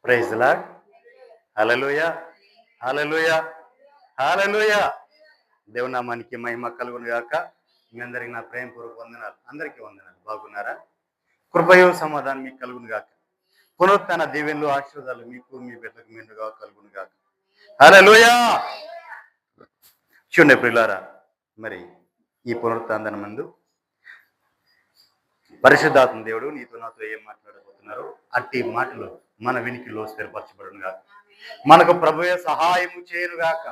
Praise the Lord. Hallelujah, hallelujah, hallelujah. దేవుని నామానికి మహిమ కలుగును గాక. మీ అందరికి నా ప్రేమపూర్వక వందనాలు. అందరికీ వందనాలు. బాగున్నారా? కృపయు సమాధానం మీకు కలుగును గాక. పునరుత్థాన దీవెనలు ఆశీర్వాదాలు మీకు మీ బిడ్డలకు మెండుగా కలుగును గాక. హల్లెలూయా. చూడండి ప్రియులారా, మరి ఈ పునరుత్థాన మందు పరిశుద్ధాత్మ దేవుడు నీతో నాతో ఏం మాట్లాడబోతున్నారు, అట్టి మాటలు మన వినికిలో స్థిరపరచబడును గాక. మనకు ప్రభువే సహాయము చేయను గాక.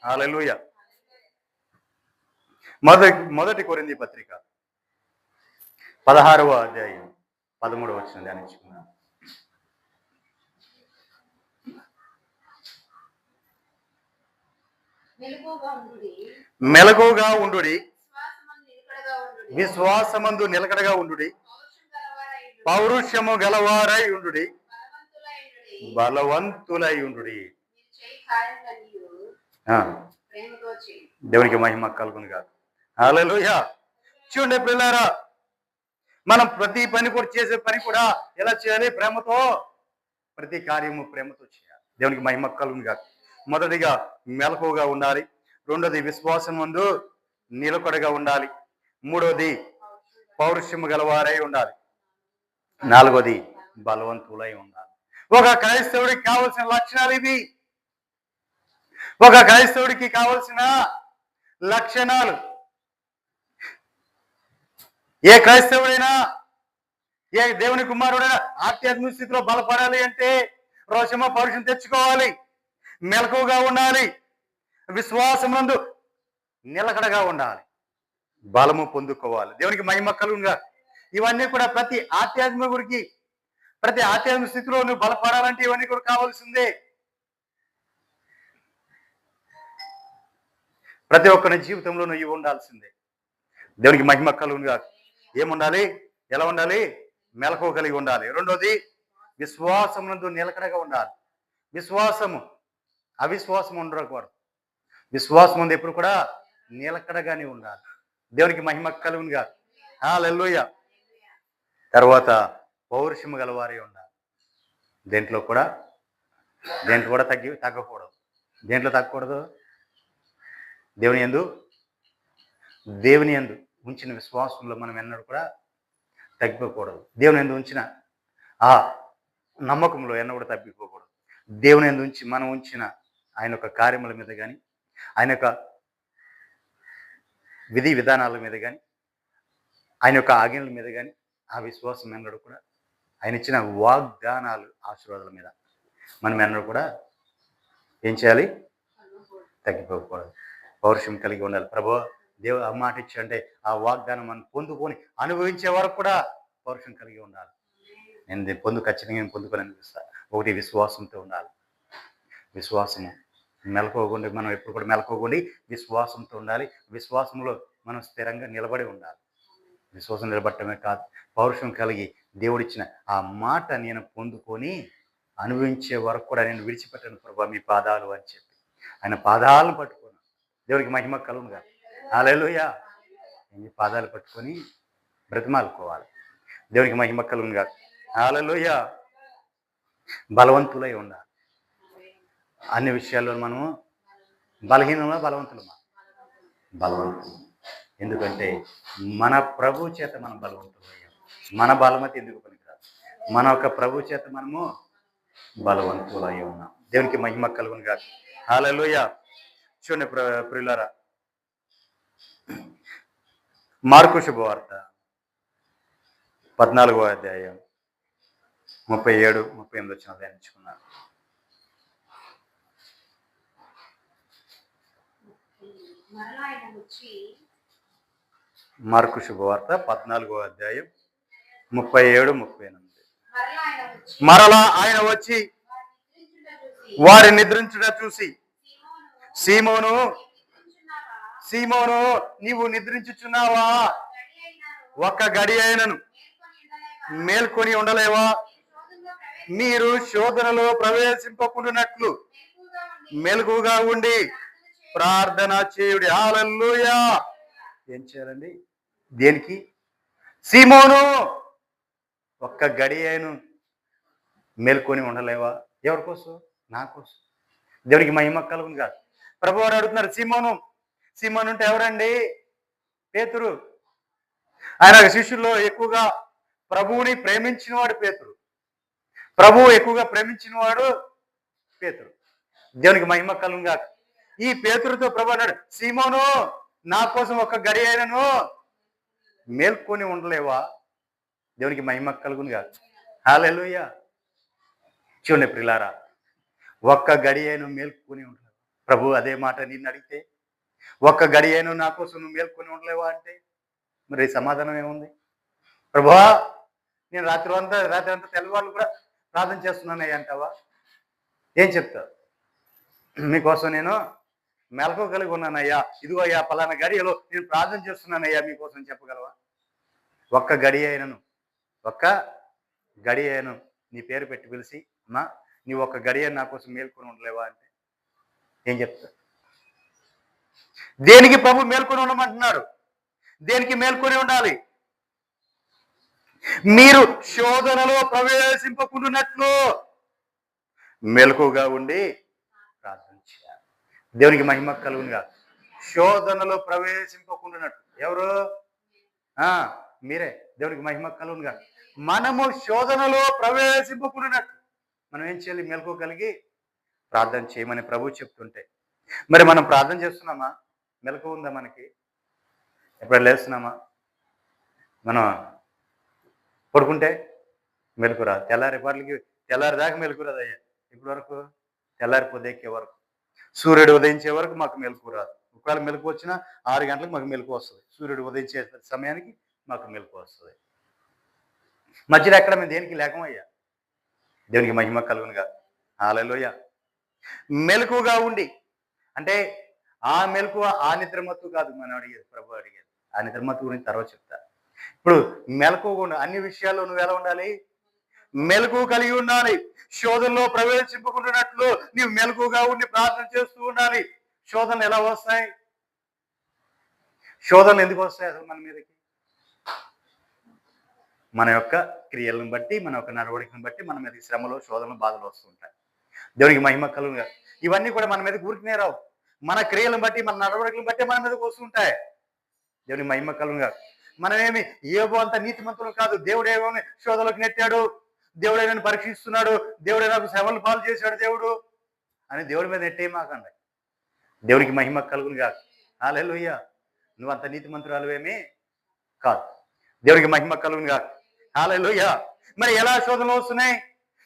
హల్లెలూయా. మొదటి కొరింథీ పత్రిక 16వ అధ్యాయం 13వ వచనం ధ్యానించుకున్నాం. మెలకువగా ఉండుడి, విశ్వాసమందు నిలకడగా ఉండుడి, పౌరుషము గలవారై ఉండుడి, బలవంతులై ఉండుడి. దేవునికి మహిమ కలుగును గాక. హల్లెలూయా. చూడండి పిల్లారా, మనం ప్రతి పని కూడా చేసే పని కూడా ఎలా చేయాలి? ప్రేమతో. ప్రతి కార్యము ప్రేమతో చేయాలి. దేవునికి మహిమ కలుగును గాక. మొదటిగా మెలకువగా ఉండాలి. రెండోది విశ్వాసం ముందు నిలకడగా ఉండాలి. మూడోది పౌరుషము గలవారై ఉండాలి. నాలుగోది బలవంతులై ఉండాలి. ఒక క్రైస్తవుడికి కావలసిన లక్షణాలు ఇవి. ఒక క్రైస్తవుడికి కావలసిన లక్షణాలు. ఏ క్రైస్తవుడైనా, ఏ దేవుని కుమారుడైనా ఆధ్యాత్మిక స్థితిలో బలపడాలి అంటే రోషమ పౌరుషం తెచ్చుకోవాలి, మెలకువగా ఉండాలి, విశ్వాసమునందు నిలకడగా ఉండాలి, బలము పొందుకోవాలి. దేవునికి మహిమ కలుగునుగా. ఇవన్నీ కూడా ప్రతి ఆధ్యాత్మికుడికి, ప్రతి ఆధ్యాత్మిక స్థితిలో నువ్వు బలపడాలంటే ఇవన్నీ కూడా కావాల్సిందే. ప్రతి ఒక్కరి జీవితంలో నువ్వు ఇవి ఉండాల్సిందే. దేవునికి మహిమ కలుగునుగా. ఏముండాలి? ఎలా ఉండాలి? మెలకువ కలిగి ఉండాలి. రెండోది విశ్వాసమునందు నిలకడగా ఉండాలి. విశ్వాసము అవిశ్వాసం ఉండకూడదు. విశ్వాసం ఉంది ఎప్పుడు కూడా నిలకడగానే ఉండాలి. దేవునికి మహిమ కలుగునుగా. హల్లెలూయా. తర్వాత పౌరుషము గలవారే ఉండాలి. దేంట్లో కూడా తగ్గకూడదు. దేంట్లో తగ్గకూడదు? దేవుని యందు ఉంచిన విశ్వాసంలో మనం ఎన్నడూ కూడా తగ్గిపోకూడదు. దేవుని యందు ఉంచిన ఆ నమ్మకంలో ఎన్నడూ తగ్గిపోకూడదు. దేవుని యందు మనం ఉంచిన ఆయన యొక్క కార్యముల మీద కానీ, ఆయన యొక్క విధి విధానాల మీద కానీ, ఆయన యొక్క ఆజ్ఞల మీద కానీ ఆ విశ్వాసం ఎన్నడూ కూడా, ఆయన ఇచ్చిన వాగ్దానాలు ఆశీర్వాదాల మీద మనం ఎన్నడూ కూడా ఏం చేయాలి? తగ్గిపోకూడదు. పౌరుషం కలిగి ఉండాలి. ప్రభువా, దేవుడు ఆ మాట ఇచ్చాడంటే ఆ వాగ్దానం మనం పొందుకొని అనుభవించే వరకు కూడా పౌరుషం కలిగి ఉండాలి. నేను ఖచ్చితంగా పొందుకొని అనిపిస్తాను. ఒకటి విశ్వాసంతో ఉండాలి. విశ్వాసము మెలకువగుండి, మనం ఎప్పుడు కూడా మెలకువగుండి విశ్వాసంతో ఉండాలి. విశ్వాసంలో మనం స్థిరంగా నిలబడి ఉండాలి. విశ్వాసం నిలబడటమే కాదు, పౌరుషం కలిగి దేవుడిచ్చిన ఆ మాట నేను పొందుకొని అనుభవించే వరకు కూడా నేను విడిచిపెట్టాను ప్రభువా మీ పాదాలు అని చెప్పి ఆయన పాదాలను పట్టుకున్నాను. దేవుడికి మహిమ కలుగునుగా. హల్లెలూయా. ఈ పాదాలు పట్టుకొని బ్రతిమాలుకోవాలి. దేవునికి మహిమ కలుగునుగా. హల్లెలూయా. బలవంతులై ఉండాలి. అన్ని విషయాల్లో మనము బలహీనమా బలవంతులమా? బలవంతులు. ఎందుకంటే మన ప్రభు చేత మనం బలవంతులయ్యాం. మన బలమతి ఎందుకు పనికిరాదు? మన యొక్క ప్రభు చేత మనము బలవంతులై ఉన్నాం. దేవునికి మహిమ కలుగునుగా. హల్లెలూయా. చూడండి ప్రియులారా, మార్కు శుభవార్త 14వ అధ్యాయం 37-38 వచనాలు ధ్యానించుకున్నారు. మార్కు శుభవార్త 14వ అధ్యాయం 37-38. మరలా ఆయన వచ్చి వారి నిద్రించుట చూసి, సీమోను నీవు నిద్రించుచున్నావా? ఒక్క గడి అయినను మేల్కొని ఉండలేవా? మీరు శోధనలో ప్రవేశింపకుండానట్లు మెలకువగా ఉండి ప్రార్థన చేయుడి. హల్లెలూయా. ఏం చేయాలండి? దేనికి? సీమోను ఒక్క గడి అయిను మేల్కొని ఉండలేవా? ఎవరి కోసం? నా కోసం. దేవునికి మహిమ కలుగును కాదు. ప్రభువారు అడుగుతున్నారు, సీమోను అంటే ఎవరండి? పేతురు. ఆయన శిష్యుల్లో ఎక్కువగా ప్రభువుని ప్రేమించిన వాడు పేతురు. ప్రభువు ఎక్కువగా ప్రేమించిన వాడు పేతురు. దేవునికి మహిమ కలుగును కాదు. ఈ పేతురుతో ప్రభు అన్నాడు, సీమోను, నా కోసం ఒక గడి అయినను మేల్కొని ఉండలేవా? దేవునికి మహిమ కలుగును కాదు. హల్లెలూయా. చూడండి ప్రియులారా, ఒక్క గడి అయిన మేల్కొని ఉండలేవా? ప్రభు అదే మాట నిన్ను అడిగితే, ఒక్క గడి అయిన నా కోసం నువ్వు మేల్కొని ఉండలేవా అంటే మరి సమాధానం ఏముంది? ప్రభువా, నేను రాత్రి అంతా తెల్లవాళ్ళు కూడా ప్రార్థన చేస్తున్నానయ్యా అంటావా? ఏం చెప్తావు? మీకోసం నేను మెలకు కలిగి ఉన్నానయ్యా, ఇదిగో అయ్యా పలానా గడియలో నేను ప్రార్థన చేస్తున్నానయ్యా మీకోసం చెప్పగలవా? ఒక్క గడి అయినను నీ పేరు పెట్టి పిలిచి, అమ్మా నీ ఒక్క గడి అయిన నా కోసం మేల్కొని ఉండలేవా అంటే ఏం చెప్తా? దేనికి ప్రభు మేల్కొని ఉండమంటున్నాడు? దేనికి మేల్కొని ఉండాలి? మీరు శోధనలో ప్రవేశింపకుండానట్లు మెలకుగా ఉండి ప్రార్థన చేయాలి. దేవునికి మహిమ కలుగునుగా. శోధనలో ప్రవేశింపకుండానట్లు ఎవరు? మీరే. దేవునికి మహిమ కలుగునుగా. మనము శోధనలో ప్రవేశింపకుండానట్లు మనం ఏం చేయాలి? మెలకు కలిగి ప్రార్థన చేయమని ప్రభు చెప్తుంటే మరి మనం ప్రార్థన చేస్తున్నామా? మెలకు ఉందా మనకి? ఎప్పుడు లేస్తున్నామా? మనం పడుకుంటే మెలకు రాదు. తెల్లారి దాకా మెలకు రాదు అయ్యా. ఇప్పటి వరకు తెల్లారి పొద్దెక్కే వరకు, సూర్యుడు ఉదయించే వరకు మాకు మెలకు రాదు. ఒకవేళ మెలకు వచ్చినా 6 గంటలకు మాకు మెలకు వస్తుంది. సూర్యుడు ఉదయించే సమయానికి మాకు మెలకు వస్తుంది. మధ్యలో ఎక్కడ మేము దేనికి లేకమయ్యా. దేవునికి మహిమ కలుగునుగా. హల్లెలూయా. మెలకుగా ఉండి అంటే ఆ మెలకువ ఆ నిద్రమత్తు కాదు మనం అడిగేది. ప్రభు అడిగేది ఆ నిద్రమత్తు గురించి తర్వాత చెప్తా. ఇప్పుడు మెలకువగా అన్ని విషయాల్లో నువ్వు ఎలా ఉండాలి? మెలకు కలిగి ఉండాలి. శోధనలో ప్రవేశింపకుండానట్లు నీవు మెలకుగా ఉండి ప్రార్థన చేస్తూ ఉండాలి. శోధనలు ఎలా వస్తాయి? శోధనలు ఎందుకు వస్తాయి అసలు మన మీదకి? మన యొక్క క్రియలను బట్టి, మన యొక్క నడవడికను బట్టి మన మీదకి శ్రమలు, శోధనలు, బాధలు వస్తుంటాయి. దేవునికి మహిమ కలుగునుగా. ఇవన్నీ కూడా మన మీదకి ఊరికనే రావు. మన క్రియలను బట్టి, మన నడవడికలను బట్టి మన మీదకి వస్తుంటాయి. దేవునికి మహిమ కలుగునుగా. మనమేమి ఏవో అంత నీతిమంతులు కాదు. దేవుడేమో శోధనలోకి నెట్టాడు, దేవుడే నన్ను పరీక్షిస్తున్నాడు, దేవుడే నాకు శ్రమలు పాలు చేశాడు దేవుడు అని దేవుడి మీద నెట్టే మాకండి. దేవునికి మహిమ కలుగునుగా. హల్లెలూయా. నువ్వు అంత నీతిమంతురాలువేమీ కాదు. దేవునికి మహిమ కలుగునుగా. హల్లెలూయా. మరి ఎలా శోధనలు వస్తున్నాయి?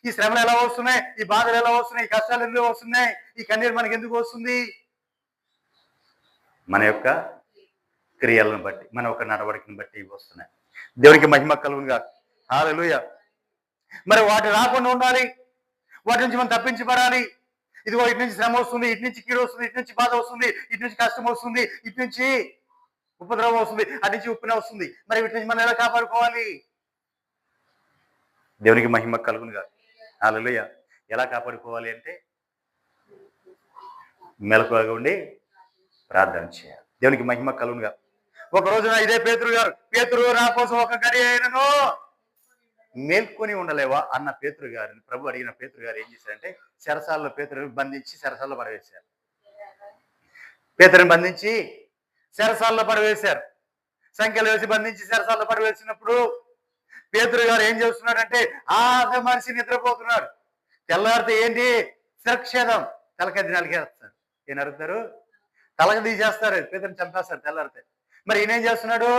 ఈ శ్రమలు ఎలా వస్తున్నాయి? ఈ బాధలు ఎలా వస్తున్నాయి? ఈ కష్టాలు ఎందుకు వస్తున్నాయి? ఈ కన్నీరు మనకి ఎందుకు వస్తుంది? మన యొక్క క్రియలను బట్టి, మన యొక్క నడవడికను బట్టి వస్తున్నాయి. దేవునికి మహిమ కలుగునుగా. హల్లెలూయా. మరి వాటి రాకుండా ఉండాలి, వాటి నుంచి మనం తప్పించబడాలి. ఇదిగో ఇటు నుంచి శ్రమ వస్తుంది, ఇటు నుంచి కీడు వస్తుంది, ఇటు నుంచి బాధ వస్తుంది, ఇటు నుంచి కష్టం వస్తుంది, ఇటు నుంచి ఉపద్రవం వస్తుంది, అటు నుంచి ఉప్పిన వస్తుంది. మరి వీటి నుంచి మనం ఎలా కాపాడుకోవాలి? దేవునికి మహిమ కలుగునుగా. హల్లెలూయా. ఎలా కాపాడుకోవాలి అంటే మెలకువగా ఉండి ప్రార్థన చేయాలి. దేవునికి మహిమ కలుగునుగా. ఒక రోజున ఇదే పేతురు నా కోసం ఒక గడి అయినను మేల్కొని ఉండలేవా అన్న పేతురు గారిని ప్రభు అడిగిన పేతురు గారు ఏం చేశారంటే చెరసాలలో పేతురుని బంధించి చెరసాలలో పడవేశారు. పేతురుని బంధించి చెరసాలలో పడవేశారు. సంఖ్యలు వేసి బంధించి చెరసాలలో పడవేసినప్పుడు పేతురు గారు ఏం చేస్తున్నాడంటే మనిషి నిద్రపోతున్నాడు. తెల్లారితే ఏంటి? శిరక్షేదం, తలకది నలిగేస్తారు. ఏం అడుగుతారు? తలక తీసేస్తారు, పేతురుని చంపేస్తారు తెల్లారితే. మరి ఈయనేం చేస్తున్నాడు?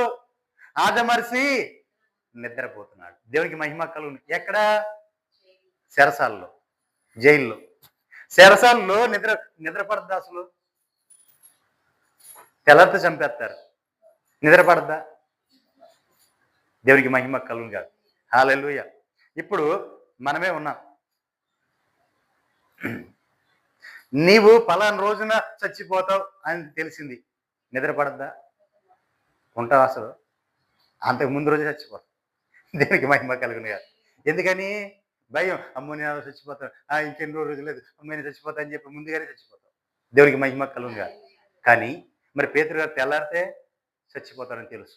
మనిషి నిద్రపోతున్నాడు. దేవునికి మహిమ కలుగును. ఎక్కడ? చెరసాలలో, జైల్లో. చెరసాలలో నిద్రపడద్దా అసలు? తెల్లారితే చంపేస్తారు, నిద్రపడద్దా? దేవునికి మహిమ కలుగును కాదు. హల్లెలూయా. ఇప్పుడు మనమే ఉన్నాం. నీవు పలానా రోజున చచ్చిపోతావు అని తెలిసింది, నిద్రపడద్దా? ఉంటావు అసలు? అంతకు ముందు రోజే చచ్చిపోతావు. దేవునికి మహిమ కలుగును కాదు. ఎందుకని? భయం. అమ్మో నేను చచ్చిపోతాను, ఇంకెన్ని రోజులు లేదు, అమ్మో నేను చచ్చిపోతా అని చెప్పి ముందుగానే చచ్చిపోతావు. దేవునికి మహిమ కలుగును కాదు. కానీ మరి పేతురు గారు తెల్లారితే చచ్చిపోతారని తెలుసు,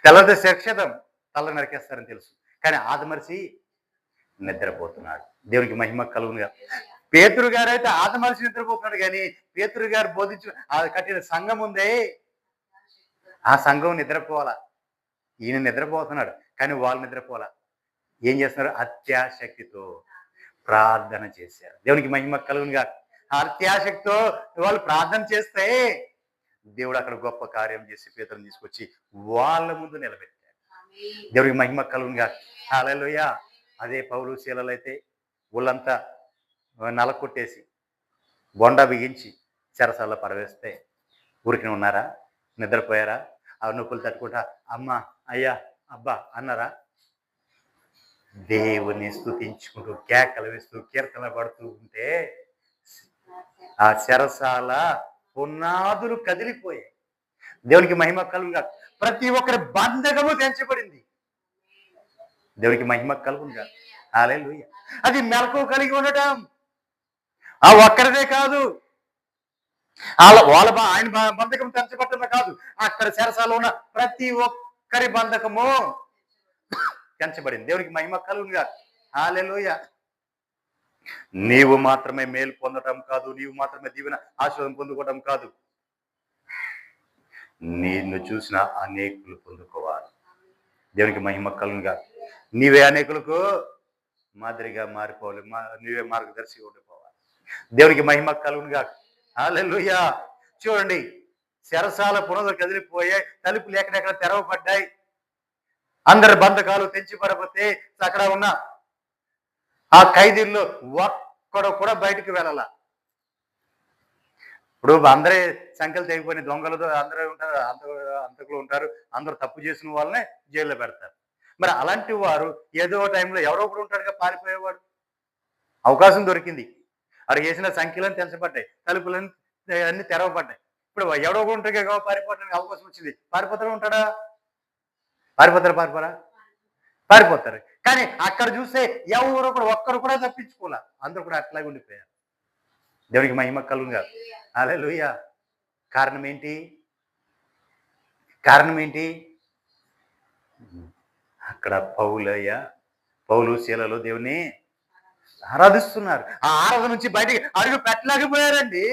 తెల్లారితే శిక్షితం తల నరికేస్తారని తెలుసు. కానీ ఆదమర్చి నిద్రపోతున్నాడు. దేవునికి మహిమ కలుగునుగా. పేతురు గారు అయితే ఆదమరిచి నిద్రపోతున్నాడు, కానీ పేతురు గారు బోధించిన ఆ కట్టిన సంఘం ఉందే, ఆ సంఘం నిద్రపోవాలా. ఈయన నిద్రపోతున్నాడు, కానీ వాళ్ళు నిద్రపోవాలా. ఏం చేస్తున్నారు? అత్యాశక్తితో ప్రార్థన చేశారు. దేవునికి మహిమ కలుగునుగా. అత్యాశక్తితో వాళ్ళు ప్రార్థన చేస్తే దేవుడు అక్కడ గొప్ప కార్యం చేసి పేతురుని తీసుకొచ్చి వాళ్ళ ముందు నిలబెట్టాడు. దేవునికి మహిమ కలుగునుగా. హల్లెలూయా. అదే పౌలు శీలలు అయితే ఒళ్ళంతా నలకొట్టేసి బొండ బిగించి చెరసాల్లో పడవేస్తే ఊరికి ఉన్నారా? నిద్రపోయారా? ఆ నొప్పులు తట్టుకుంటా అమ్మ, అయ్యా, అబ్బా అన్నారా? దేవుని స్తుతించుకుంటూ కేకలు వేస్తూ కీర్తన పడుతూ ఉంటే ఆ చెరసాల పునాదులు కదిలిపోయాయి. దేవునికి మహిమ కలుగుగా. ప్రతి ఒక్కరి బంధకము తెంచబడింది. దేవునికి మహిమ కలుగుగా. హల్లెలూయా. అది మెలకువ కలిగి ఉండటం ఆ ఒక్కరిదే కాదు, వాళ్ళ ఆయన బంధకం తెంచబట్టమే కాదు, అక్కడ చెరసాలో ఉన్న ప్రతి ఒక్కరి బంధకము తెంచబడింది. దేవునికి మహిమ కలుగుగా. హల్లెలూయా. నీవు మాత్రమే మేలు పొందటం కాదు, నీవు మాత్రమే దీవెన ఆశీర్వాదం పొందుకోవడం కాదు, నిన్ను చూసిన అనేకులు పొందుకోవాలి. దేవునికి మహిమ కలుగుగా. నీవే అనేకులకు మాదిరిగా మారిపోవాలి, నీవే మార్గదర్శిగా ఉండిపోవాలి. దేవునికి మహిమ కలుగుగా. హల్లెలూయా. చూడండి, చెరసాల పునాదులు కదిలిపోయాయి, తలుపులు ఎక్కడెక్కడ తెరవబడ్డాయి, అందరి బంధకాలు తెంచిపడపోతే అక్కడ ఉన్న ఆ ఖైదీల్లో ఒక్కడు కూడా బయటకు వెళ్ళాల. ఇప్పుడు అందరే సంఖ్యలు తెగిపోయిన దొంగలు అందరూ ఉంటారు, అంతకులు ఉంటారు, అందరూ తప్పు చేసిన వాళ్ళనే జైల్లో పెడతారు. మరి అలాంటి వారు ఏదో టైంలో ఎవరో ఒకడు ఉంటాడుగా పారిపోయేవాడు. అవకాశం దొరికింది, అక్కడ చేసిన సంఖ్యలను తెంచబడ్డాయి, తలుపులన్నీ అన్ని తెరవబడ్డాయి. ఇప్పుడు ఎవడో ఒకడు ఉంటాడు కదా పారిపోవడానికి అవకాశం వచ్చింది, పారిపోతాడు ఉంటాడా? పారిపోతారు. కానీ అక్కడ చూస్తే ఎవరు కూడా ఒక్కరు కూడా తప్పించుకోలే, అందరూ కూడా అట్లాగే ఉండిపోయారు. దేవునికి మహిమ కలుగుగా. హల్లెలూయా. కారణం ఏంటి? అక్కడ పౌలు శీలలో దేవుని ఆరాధిస్తున్నారు. ఆ ఆరాధన నుంచి బయటికి అడుగు పెట్టలేకపోయారండి.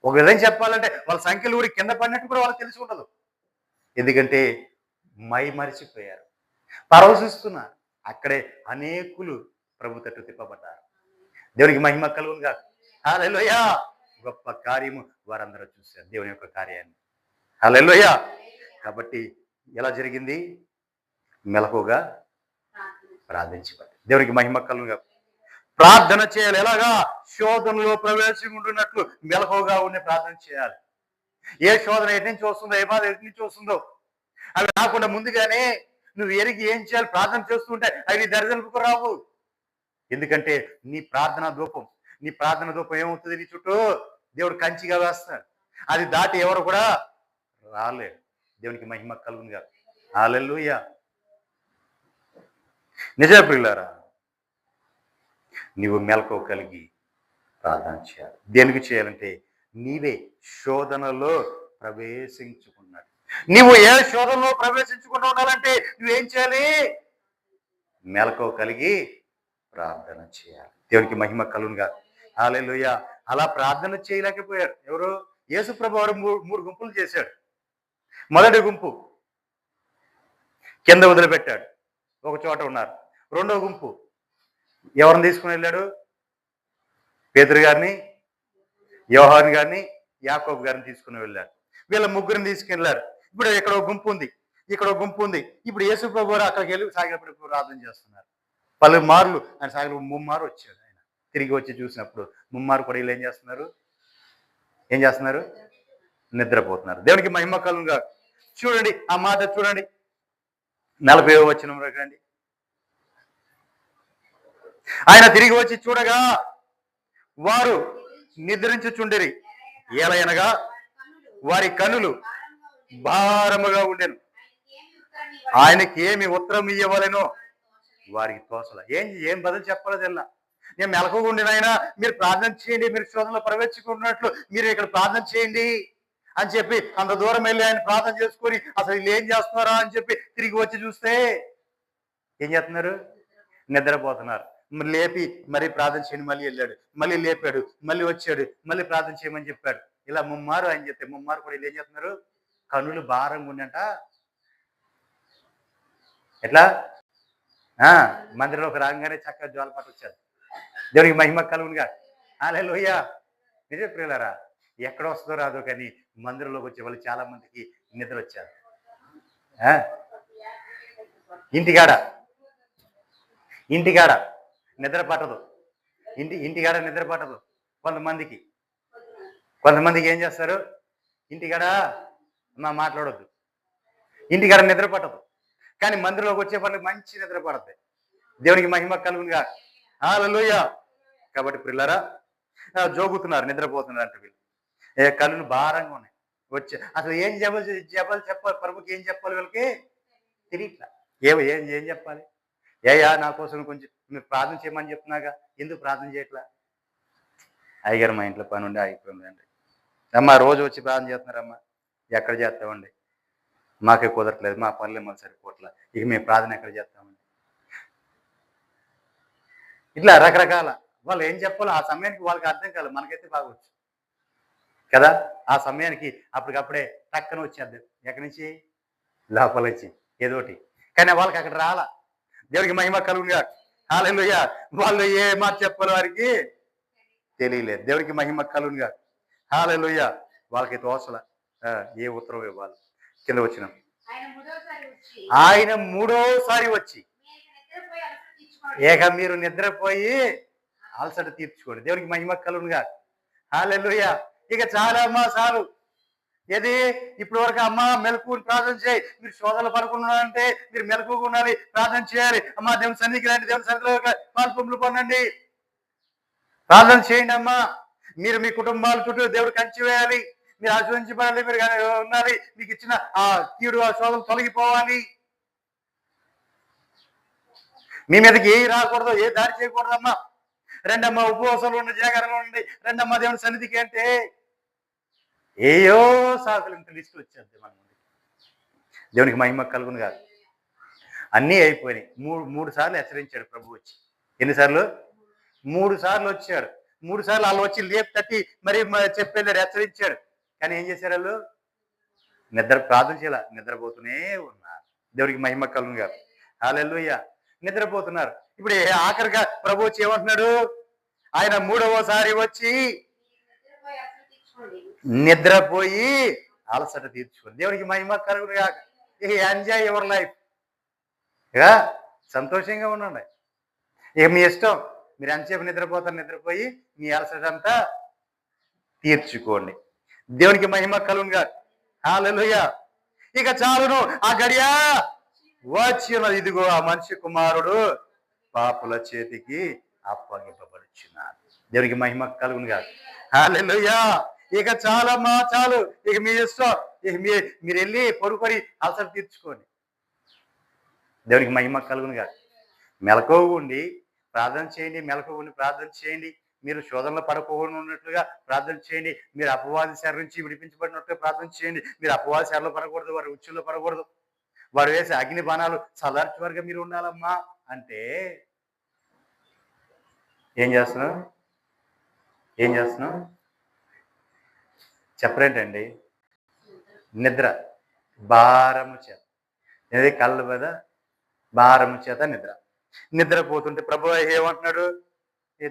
ఒక విధంగా చెప్పాలంటే వాళ్ళ సంఖ్యలు ఊరి కింద పడినట్టు కూడా వాళ్ళకి తెలిసి ఉండదు. ఎందుకంటే మరిచిపోయారు, పరవశిస్తున్నారు. అక్కడే అనేకులు ప్రభు తట్టు తిప్పబడ్డారు. దేవునికి మహిమ కలుగునుగా. హల్లెలూయా. గొప్ప కార్యము వారందరూ చూశారు, దేవుని యొక్క కార్యాన్ని. హల్లెలూయా. కాబట్టి ఎలా జరిగింది? మెలకుగా ప్రార్థించబడి. దేవునికి మహిమ కలుగునుగా. ప్రార్థన చేయాలి. ఎలాగా? శోధనలో ప్రవేశించున్నట్లు మెలకుగా ఉండి ప్రార్థన చేయాలి. ఏ శోధన ఎటు నుంచి వస్తుందో, ఏ బాధ ఎటు నుంచి వస్తుందో అవి రాకుండా ముందుగానే నువ్వు ఎరిగి ఏం చేయాలి, ప్రార్థన చేస్తుంటే అవి దరిదలుపుకు రావు. ఎందుకంటే నీ ప్రార్థన ధూపం ఏమవుతుంది? నీ చుట్టూ దేవుడు కంచిగా వేస్తాడు. అది దాటి ఎవరు కూడా రాలేడు. దేవునికి మహిమ కలుగునుగా. హల్లెలూయా. నిజమే ప్రియులారా, నీవు మెలకువ కలిగి ప్రార్థన చేయాలి. దేనికి చేయాలంటే నీవే శోధనలో ప్రవేశించుకున్నాడు. నీవు ఏ శోధనలో ప్రవేశించకుండా ఉండాలంటే నువ్వేం చేయాలి? మెలకువ కలిగి ప్రార్థన చేయాలి. దేవునికి మహిమ కలుగునుగా. హల్లెలూయా. అలా ప్రార్థన చేయలేకపోయారు ఎవరు? యేసు ప్రభు వారు మూడు గుంపులు చేశాడు. మొదటి గుంపు కింద వదిలిపెట్టాడు, ఒక చోట ఉన్నారు. రెండో గుంపు ఎవరిని తీసుకుని వెళ్ళాడు? పేతురు గారిని, యోహాను గారిని, యాకోబు గారిని తీసుకుని వెళ్ళాడు. వీళ్ళ ముగ్గురిని తీసుకెళ్ళారు. ఇప్పుడు ఇక్కడ ఒక గుంపు ఉంది, ఇక్కడ ఒక గుంపు ఉంది. ఇప్పుడు యేసు ప్రభు వారు అక్కడికి వెళ్ళి సాగినప్పుడు ప్రార్థన చేస్తున్నారు. పలుమార్లు ఆయన సాగిన ముమ్మారు వచ్చాడు. ఆయన తిరిగి వచ్చి చూసినప్పుడు ముమ్మారు కూడా వీళ్ళు ఏం చేస్తున్నారు? నిద్రపోతున్నారు. దేవునికి మహిమ కలుగునుగా. చూడండి ఆ మాట చూడండి, 40వ వచనంలో రండి. ఆయన తిరిగి వచ్చి చూడగా వారు నిద్రించుచుండిరి, ఏలయనగా వారి కన్నులు భారముగా ఉండెను. ఆయనకి ఏమి ఉత్తరం ఇయ్యవలెనో వారికి తోసల. ఏం బదులు చెప్పాలో తెల్లా. నేను మెలకుగా ఉండినైనా మీరు ప్రార్థన చేయండి, మీరు శోధనలో ప్రవేశించుకున్నట్లు మీరు ఇక్కడ ప్రార్థన చేయండి అని చెప్పి అంత దూరం వెళ్ళి ఆయన ప్రార్థన చేసుకొని అసలు వీళ్ళు ఏం చేస్తున్నారా అని చెప్పి తిరిగి వచ్చి చూస్తే ఏం చేస్తున్నారు? నిద్రపోతున్నారు. మరి లేపి మరి ప్రార్థన చేయండి, మళ్ళీ వెళ్ళాడు, మళ్ళీ లేపాడు, మళ్ళీ వచ్చాడు, మళ్ళీ ప్రార్థన చేయమని చెప్పాడు. ఇలా ముమ్మారు ఆయన చెప్తే ముమ్మారు కూడా వీళ్ళు ఏం చేస్తున్నారు? కనులు భారంగా ఉన్నట ఎట్లా మందిరంలోకి రాగానే చక్కగా జ్వాలపాట వచ్చారు. దేవునికి మహిమ కలుగునుగా. హల్లెలూయా. నిజం ప్రియులారా, ఎక్కడ వస్తుందో రాదో కానీ మందిరంలోకి వచ్చే వాళ్ళు చాలా మందికి నిద్ర వచ్చారు. ఇంటికాడ ఇంటికాడ నిద్ర పట్టదు. ఇంటికాడ నిద్ర పట్టదు. కొంతమందికి ఏం చేస్తారు? ఇంటికాడ మాట్లాడొద్దు, ఇంటికాడ నిద్ర పట్టదు. కానీ మందిరంలోకి వచ్చే వాళ్ళకి మంచి నిద్ర పడుతుంది. దేవునికి మహిమ కలుగునుగా. హల్లెలూయా. కాబట్టి పిల్లరా జోగుతున్నారు, నిద్రపోతున్నారు అంటే వీళ్ళు. కళ్ళు భారంగా ఉన్నాయి. వచ్చే అసలు ఏం చెప్పాలి ప్రభుకి, ఏం చెప్పాలి వీళ్ళకి తెలియట్లా. ఏం చెప్పాలి? నా కోసం కొంచెం మీరు ప్రార్థన చేయమని చెప్తున్నాగా, ఎందుకు ప్రార్థన చేయట్లా? అయ్యగారు మా ఇంట్లో పని ఉండి ఆగిపోయిందండి. అమ్మ రోజు వచ్చి ప్రార్థన చేస్తున్నారమ్మా. ఎక్కడ చేస్తామండి, మాకే కుదరట్లేదు, మా పనులు మాకు సరిపోవట్లేదు, ఇక మేము ప్రార్థన ఎక్కడ చేస్తామండి? ఇట్లా రకరకాల వాళ్ళు ఏం చెప్పాలో ఆ సమయానికి వాళ్ళకి అర్థం కాదు, మనకైతే బాగొచ్చు కదా. ఆ సమయానికి అప్పటికప్పుడే టక్కన వచ్చేద్ది. ఎక్కడి నుంచి? లోపల నుంచి ఏదోటి. కానీ వాళ్ళకి అక్కడ రాలా. దేవునికి మహిమ కలుగునుగా. హల్లెలూయా. వాళ్ళు ఏ మాట చెప్పాలో వారికి తెలియలేదు. దేవునికి మహిమ కలుగునుగా. హల్లెలూయా. వాళ్ళకి తోసల ఏ ఉత్తరం ఇవ్వాలి. కింద వచ్చిన ఆయన మూడోసారి వచ్చి మీరు నిద్రపోయి అలసట తీర్చుకోండి. దేవునికి మహిమ కలుగునుగా. హల్లెలూయా. ఇక చాలా అమ్మా చాలు. ఏది ఇప్పటి వరకు అమ్మ మెలకుని ప్రార్థన చేయి, మీరు శోధనలు పడుకున్నారంటే మీరు మెలకుగా ఉండాలి, ప్రార్థన చేయాలి. అమ్మ దేవుని సన్నిధికి రండి, దేవుని సన్నిధిలో పాల్పొంపులు పొందండి, ప్రార్థన చేయండి. అమ్మా మీరు మీ కుటుంబాల చుట్టూ దేవుడు కంచి వేయాలి, మీరు ఆశ్రయించబడాలి, మీరు ఉండాలి, మీకు ఇచ్చిన ఆ కీడు ఆ శోధనలు తొలగిపోవాలి, మీ మీదకి ఏ రాకూడదు, ఏ దారి చేయకూడదు. అమ్మా రెండమ్మా ఉపవాసాలు ఉండి, జాగరణలు ఉండి, రెండమ్మా దేవుని సన్నిధికి అంటే ఏయో సాకులు ఇంత లిస్టు వచ్చేది మన ముందు. దేవునికి మహిమ కలుగును కాదు. అన్నీ అయిపోయినాయి. మూడు సార్లు హెచ్చరించాడు ప్రభు వచ్చి. ఎన్నిసార్లు? 3 సార్లు వచ్చాడు. 3 సార్లు వాళ్ళు వచ్చి లేపు తట్టి మరి చెప్పేళ్ళాడు, హెచ్చరించాడు. కానీ ఏం చేశారు వాళ్ళు? ప్రార్థన చేయాల, నిద్రపోతూనే ఉన్నారు. దేవునికి మహిమ కలుగును కాదు. హల్లెలూయా. నిద్రపోతున్నారు. ఇప్పుడు ఆఖరిగా ప్రభు వచ్చి ఏమంటున్నాడు? ఆయన 3వసారి వచ్చి నిద్రపోయి అలసట తీర్చుకోండి. దేవునికి మహిమ కలుగును కాక. ఇక ఎంజాయ్ యువర్ లైఫ్. ఇక సంతోషంగా ఉండండి. ఇక మీ ఇష్టం, మీరు ఎంతసేపు నిద్రపోతారు, నిద్రపోయి మీ అలసట అంతా తీర్చుకోండి. దేవునికి మహిమ కలుగును కాక. హల్లెలూయా. ఇక చాలును, ఆ గడియ వచ్చి ఉన్నది. ఇదిగో ఆ మనిషి కుమారుడు పాపుల చేతికి అప్పగింపబడుచున్నాడు. దేవునికి మహిమ కలుగును కాక. హల్లెలూయా. ఇక చాలమ్మా చాలు, ఇక మీ ఇష్టం, ఇక మీరు వెళ్ళి పడుకొని అలసట తీర్చుకోండి. దేవునికి మహిమ కలుగును కాక. మెలకువగా ఉండి ప్రార్థన చేయండి, మెలకువగా ఉండి ప్రార్థన చేయండి. మీరు శోధనలో పడకుండా ఉన్నట్లుగా ప్రార్థన చేయండి. మీరు అపవాది శర నుంచి విడిపించబడినట్టుగా ప్రార్థన చేయండి. మీరు అపవాది శరలో పడకూడదు, వారి ఉచ్చుల్లో పడకూడదు, వాడు వేసే అగ్ని బాణాలు చల్లార్చి వరకు మీరు ఉండాలమ్మా అంటే ఏం చేస్తున్నావు? చెప్పరేంటండి? నిద్ర భారము చేత, ఏది కళ్ళ మీద భారము చేత నిద్రపోతుంటే ప్రభు ఏమంటున్నాడు?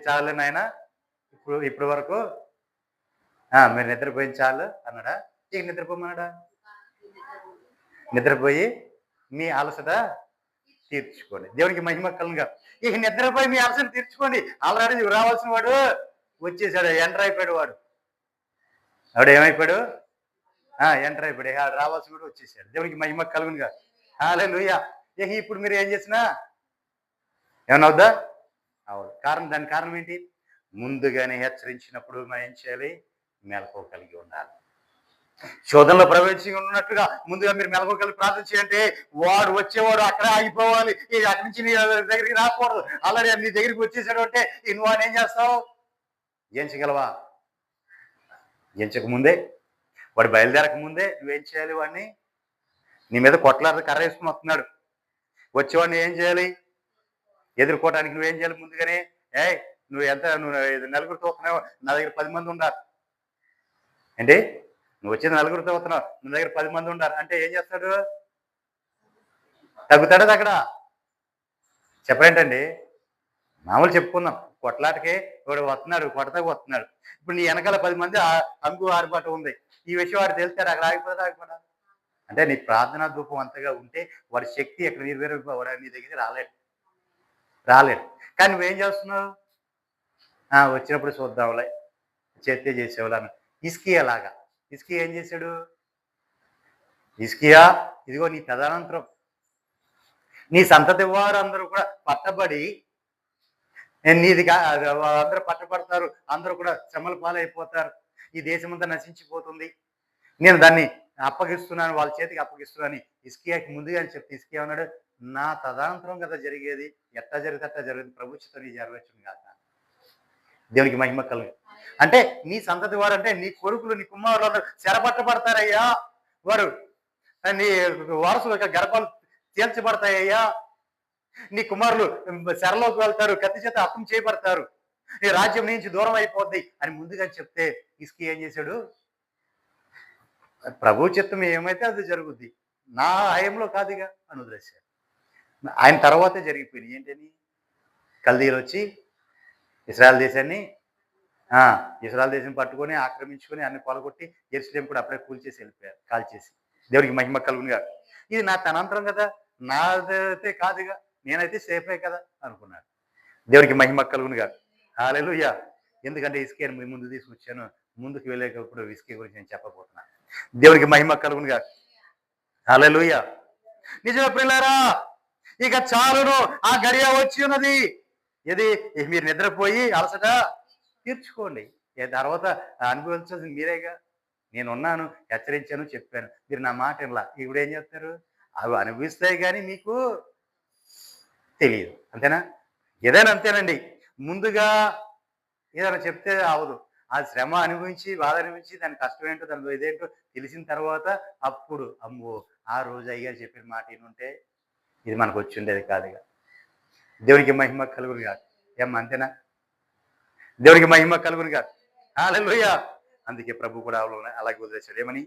చాలు నాయన, ఇప్పుడు వరకు మీరు నిద్రపోయింది చాలు అన్నాడా? ఇక నిద్రపోమన్నాడా? నిద్రపోయి మీ అలసట తీర్చుకోండి. దేవునికి మహిమ కలుగుగా. ఇక నిద్రపోయి మీ అలసట తీర్చుకోండి. ఆల్రెడీ రావాల్సిన వాడు వచ్చేసాడు, ఎంటర్ అయిపోయాడు. వాడు ఏమైపోయాడు? ఎంటర్ అయిపోయాడు. రావాల్సిన వాడు వచ్చేసాడు. దేవునికి మహిమ కలుగునుగా. హల్లెలూయా. ఇక ఇప్పుడు మీరు ఏం చేసినా ఏమన్నా అవుద్దా? అవదు. దానికి కారణం ఏంటి? ముందుగానే హెచ్చరించినప్పుడు మనం ఏం చేయాలి? మెలకువ కలిగి ఉండాలి. శోధనలో ప్రవేశించి ఉన్నట్టుగా ముందుగా మీరు మెలకువ కలిగి ప్రార్థన చేయంటే వాడు వచ్చేవాడు అక్కడే ఆగిపోవాలి. అక్కడి నుంచి నీ దగ్గరికి రాకూడదు. ఆల్రెడీ నీ దగ్గరికి వచ్చేసాడు అంటే నువ్వు అని ఏం చేస్తావు? జయించగలవా? జయించక ముందే, వాడు బయలుదేరక ముందే నువ్వేం చేయాలి? వాడిని నీ మీద కొట్లాడు కర్ర వేసుకుని వస్తున్నాడు. వచ్చేవాడిని ఏం చేయాలి? ఎదుర్కోవడానికి నువ్వేం చేయాలి? ముందుగానే నువ్వు నలుగురితో వస్తున్నావు, నా దగ్గర 10 మంది ఉన్నారు అంటే, నువ్వు వచ్చేది నలుగురితో వస్తున్నావు, నా దగ్గర 10 మంది ఉన్నారు అంటే ఏం చేస్తాడు? తగ్గుతాడా అక్కడ? చెప్పరేంటండి? మామూలు చెప్పుకుందాం, కొట్లాటకే వాడు వస్తున్నాడు, కొడతాకు వస్తున్నాడు. ఇప్పుడు నీ వెనకాల 10 మంది అంగు ఆరుబాటు ఉంది. ఈ విషయం వాడు తెలుస్తాడు, అక్కడ ఆగిపోదా? అంటే నీ ప్రార్థనా ధూపం అంతగా ఉంటే వాడి శక్తి ఎక్కడ వాడు నీ దగ్గరికి రాలేడు. కానీ నువ్వేం చేస్తున్నావు? వచ్చినప్పుడు చూద్దాంలే, చేస్తే చేసేవాళ్ళు అన్న. హిజ్కియాలాగా. హిజ్కియా ఏం చేశాడు? హిజ్కియా, ఇదిగో నీ ప్రధానంతరం, నీ సంతతి వారు అందరూ కూడా పట్టబడి అందరూ పట్టబడతారు, అందరూ కూడా శ్రమల పాలైపోతారు, ఈ దేశమంతా నశించిపోతుంది, నేను దాన్ని అప్పగిస్తున్నాను, వాళ్ళ చేతికి అప్పగిస్తున్నాను హిజ్కియాకి ముందుగా చెప్తే హిజ్కియా అన్నాడు, నా తదనంతరం కదా జరిగేది, ఎట్టా జరిగితే అట్టా జరిగింది, ప్రభు చిత్తం నీ జరగచ్చును కాక. దేవునికి మహిమ కలుగు. అంటే నీ సంతతి వారు అంటే నీ కొడుకులు, నీ కుమారులు అందరూ చెరపట్టబడతారయ్యా, వారు నీ వారసుల యొక్క గర్భాలు తేల్చబడతాయ్యా, నీ కుమారులు చెరలోకి వెళ్తారు, కత్తి చేత హతం చేయబడతారు, నీ రాజ్యం నుంచి దూరం అయిపోద్ది అని ముందుగా చెప్తే హిజ్కియా ఏం చేశాడు? ప్రభు చిత్తం ఏమైతే అది జరుగుద్ది, నా హయంలో కాదుగా అని వదిలేశాడు. ఆయన తర్వాతే జరిగిపోయింది. ఏంటని? కల్దీలు వచ్చి ఇశ్రాయేల్ దేశాన్ని పట్టుకొని ఆక్రమించుకొని అన్ని కొలగొట్టి యెరూషలేము కూడా అప్పుడే కూల్చేసి వెళ్ళిపోయారు, కాల్చేసి. దేవుడికి మహిమ కలుగునుగా. ఇది నా తనంతరం కదా, నాదైతే కాదుగా, నేనైతే సేఫే కదా అనుకున్నాడు. దేవుడికి మహిమ కలుగునుగా. హల్లెలూయా. ఎందుకంటే హిజ్కియాని ముందు తీసుకొచ్చాను, ముందుకు వెళ్ళేటప్పుడు హిజ్కియా గురించి నేను చెప్పబోతున్నాను. దేవుడికి మహిమ కలుగునుగా. హల్లెలూయా. నిజమే ప్రియులారా, ఇక చాలును, ఆ గడియ వచ్చి ఉన్నది. ఇది మీరు నిద్రపోయి అలసట తీర్చుకోండి, తర్వాత అనుభవించాల్సింది మీరేగా. నేనున్నాను, హెచ్చరించాను, చెప్పాను, మీరు నా మాట ఇలా. ఇప్పుడు ఏం చేస్తారు? అవి అనుభవిస్తాయి కానీ మీకు తెలియదు, అంతేనా? ఏదైనా అంతేనండి. ముందుగా ఏదైనా చెప్తే అవదు. ఆ శ్రమ అనుభవించి, బాధ అనుభవించి, దాని కష్టం ఏంటో, దాని ఇదేంటో తెలిసిన తర్వాత అప్పుడు అమ్మో, ఆ రోజు అయ్యారు చెప్పిన మాట ఏమంటే ఇది మనకు వచ్చి ఉండేది కాదుగా. దేవునికి మహిమ కలుగును కాదు. అంతేనా? దేవునికి మహిమ కలుగును కాదు. హల్లెలూయా. అందుకే ప్రభు కూడా అలాగే వదిలేశాడు. ఏమని?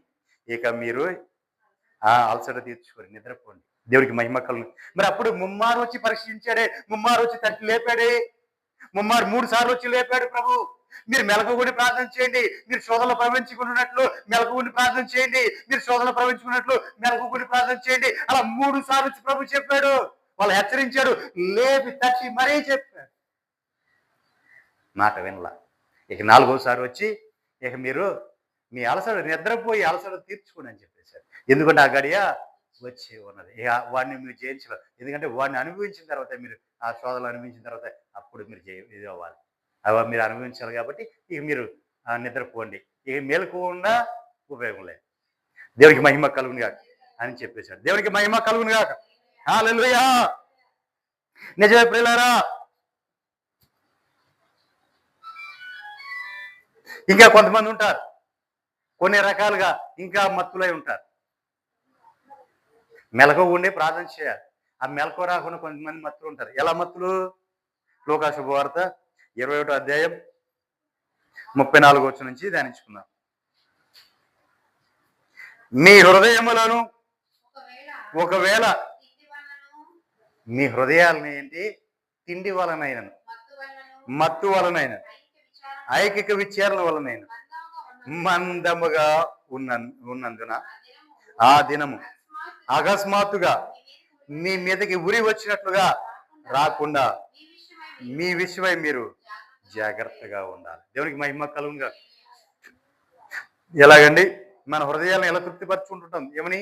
ఇక మీరు అలసట తీర్చుకొని నిద్రపోండి, దేవుడికి మహిమ కలుగు. మరి అప్పుడు ముమ్మారు వచ్చి పరీక్షించాడే, ముమ్మారు వచ్చి తట్టి లేపాడే, ముమ్మారు 3 సార్లు వచ్చి లేపాడు ప్రభు. మీరు మెలకువని ప్రార్థన చేయండి, మీరు శోధనలో ప్రవేశించుకున్నట్లు మెలకువని ప్రార్థన చేయండి, మీరు శోధనలో ప్రవేశించుకున్నట్లు మెలకువని ప్రార్థన చేయండి. అలా 3 సార్లు వచ్చి ప్రభు చెప్పాడు. వాళ్ళు హెచ్చరించాడు, లేపి తట్టి మరీ చెప్పాడు, మాట వినలా. ఇక 4వసారి వచ్చి ఇక మీరు మీ అలసట, నిద్రపోయి అలసట తీర్చుకోండి అని చెప్పేశారు. ఎందుకంటే ఆ గడియ వచ్చి ఉన్నది. ఇక వాడిని మీరు జయించలేదు. ఎందుకంటే వాడిని అనుభవించిన తర్వాత, మీరు ఆ శోధనలు అనుభవించిన తర్వాత అప్పుడు మీరు ఇది అవ్వాలి. అవి మీరు అనుభవించాలి. కాబట్టి ఇక మీరు నిద్రపోండి, ఇక మేలుకోకుండా ఉపయోగం లేదు. దేవునికి మహిమ కలుగును గాక అని చెప్పేశాడు. దేవునికి మహిమ కలుగును గాక. హల్లెలూయా. నిజమే ప్రియులారా. ఇంకా కొంతమంది ఉంటారు, కొన్ని రకాలుగా ఇంకా మత్తులై ఉంటారు. మెలకువ ఉండి ప్రార్థన చేయాలి. ఆ మెలకువ రాకుండా కొంతమంది మత్తులు ఉంటారు. ఎలా మత్తులు? లూకా శుభవార్త 21వ అధ్యాయం 34వ వచనం నుంచి ధ్యానించుకుందాం. మీ హృదయములను ఒకవేళ మీ హృదయాలను ఏంటి? తిండి వలనైనను, మత్తు వలనైన, ఐకిక విచారణ వలనైన మందముగా ఉన్నందున ఆ దినము అకస్మాత్తుగా మీ మీదకి ఉరి వచ్చినట్లుగా రాకుండా మీ విషయమై మీరు జాగ్రత్తగా ఉండాలి. దేవునికి మహిమ కలుగునుగా. ఎలాగండి? మన హృదయాలను ఎలా తృప్తిపరచుకుంటుంటాం? ఏమని?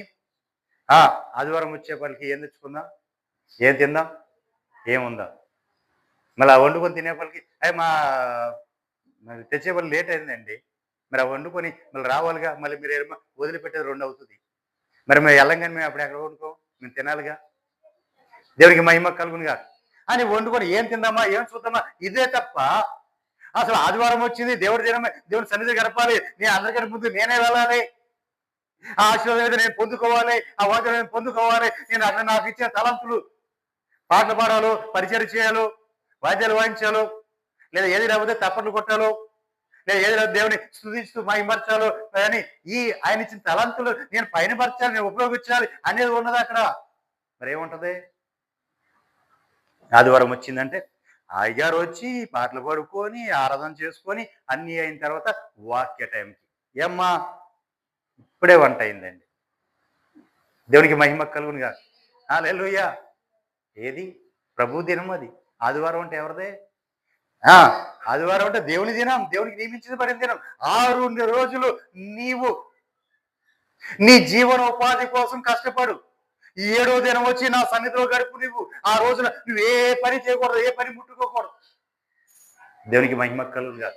ఆదివారం వచ్చేపటికి ఏం తెచ్చుకుందాం, ఏం తిందాం, ఏముందాం, మళ్ళీ ఆ వండుకొని తినేపటికి మా తెచ్చేపల్లి లేట్ అయిందండి, మరి ఆ వండుకొని మళ్ళీ రావాలిగా, మళ్ళీ మీరు వదిలిపెట్టేది 2 అవుతుంది. మరి మేము వెళ్ళంగానే మేము అప్పుడు ఎక్కడ వండుకోం, మేము తినాలిగా. దేవునికి మహిమ కలుగునుగా అని వండుకొని ఏం తిందామా, ఏం చూద్దామా, ఇదే తప్ప అసలు ఆదివారం వచ్చింది, దేవుడి దినమే, దేవుడి సన్నిధి గడపాలి, నేను అందరికంటే ముందు నేనే వెళ్ళాలి, ఆ ఆశీర్వాదం నేను పొందుకోవాలి, ఆ వాగ్దానం నేను పొందుకోవాలి, నేను నాకు ఇచ్చిన తలంతులు పాటలు పాడాలో, పరిచయం చేయాలో, వాద్యాలు వాయించాలో, లేదా ఏది లేకపోతే తప్పట్లు కొట్టాలో, లేదా ఏది లేకపోతే దేవుని స్తుతిస్తూ మహిమపరచాలో, కానీ ఈ ఆయన ఇచ్చిన తలంతులు నేను పైనపరచాలి, నేను ఉపయోగించాలి అనేది ఉన్నది అక్కడ. మరి ఏముంటది? ఆదివారం వచ్చిందంటే అయ్యగారు వచ్చి పాటలు పాడుకొని ఆరాధన చేసుకొని అన్నీ అయిన తర్వాత వాక్య టైంకి ఏమ్మా ఇప్పుడే వంట అయిందండి. దేవునికి మహిమ కలుగునుగా. హల్లెలూయా. ఏది? ప్రభు దినం అది. ఆదివారం అంటే ఎవరిదే? ఆదివారం అంటే దేవుని దినం, దేవునికి నియమించబడిన దినం. 6 రోజులు నీవు నీ జీవనోపాధి కోసం కష్టపడు. ఈ 7వ దినం వచ్చి నా సన్నిధిలో గడుపు. నువ్వు ఆ రోజున నువ్వు ఏ పని చేయకూడదు, ఏ పని ముట్టుకోకూడదు. దేవునికి మహిమ కలుగునుగా.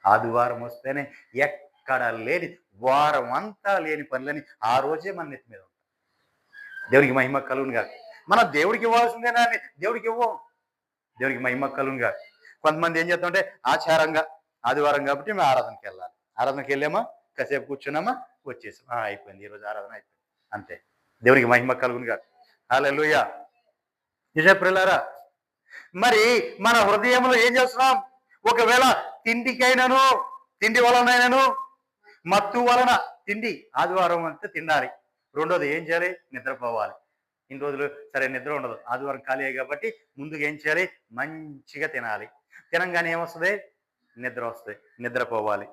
ఆదివారం వస్తేనే ఎక్కడ లేని, వారం అంతా లేని పనులని ఆ రోజే మన నెత్తి మీద ఉంటాయి. దేవునికి మహిమ కలుగునుగా. మనం దేవుడికి ఇవ్వాల్సిందేనా అని దేవుడికి ఇవ్వం. దేవునికి మహిమ కలుగునుగా. కొంతమంది ఏం చేస్తామంటే ఆచారంగా ఆదివారం కాబట్టి మేము ఆరాధనకి వెళ్ళాలి. ఆరాధనకి వెళ్ళామా, కాసేపు కూర్చున్నామా, వచ్చేసాం, అయిపోయింది, ఈరోజు ఆరాధన అయిపోయింది, అంతే. దేవునికి మహిమ కలుగునుగా. హల్లెలూయా. నిజప్రియులారా, మరి మన హృదయంలో ఏం చేస్తున్నాం? ఒకవేళ తిండికైనాను, తిండి వలనైనాను, మత్తు వలన తిండి ఆదివారం అంతా తినాలి. రెండోది ఏం చేయాలి? నిద్రపోవాలి. ఇన్ని రోజులు సరే నిద్ర ఉండదు, ఆదివారం ఖాళీ కాబట్టి ముందుగా ఏం చేయాలి? మంచిగా తినాలి. తినంగానే ఏమొస్తుంది? నిద్ర వస్తుంది, నిద్రపోవాలి.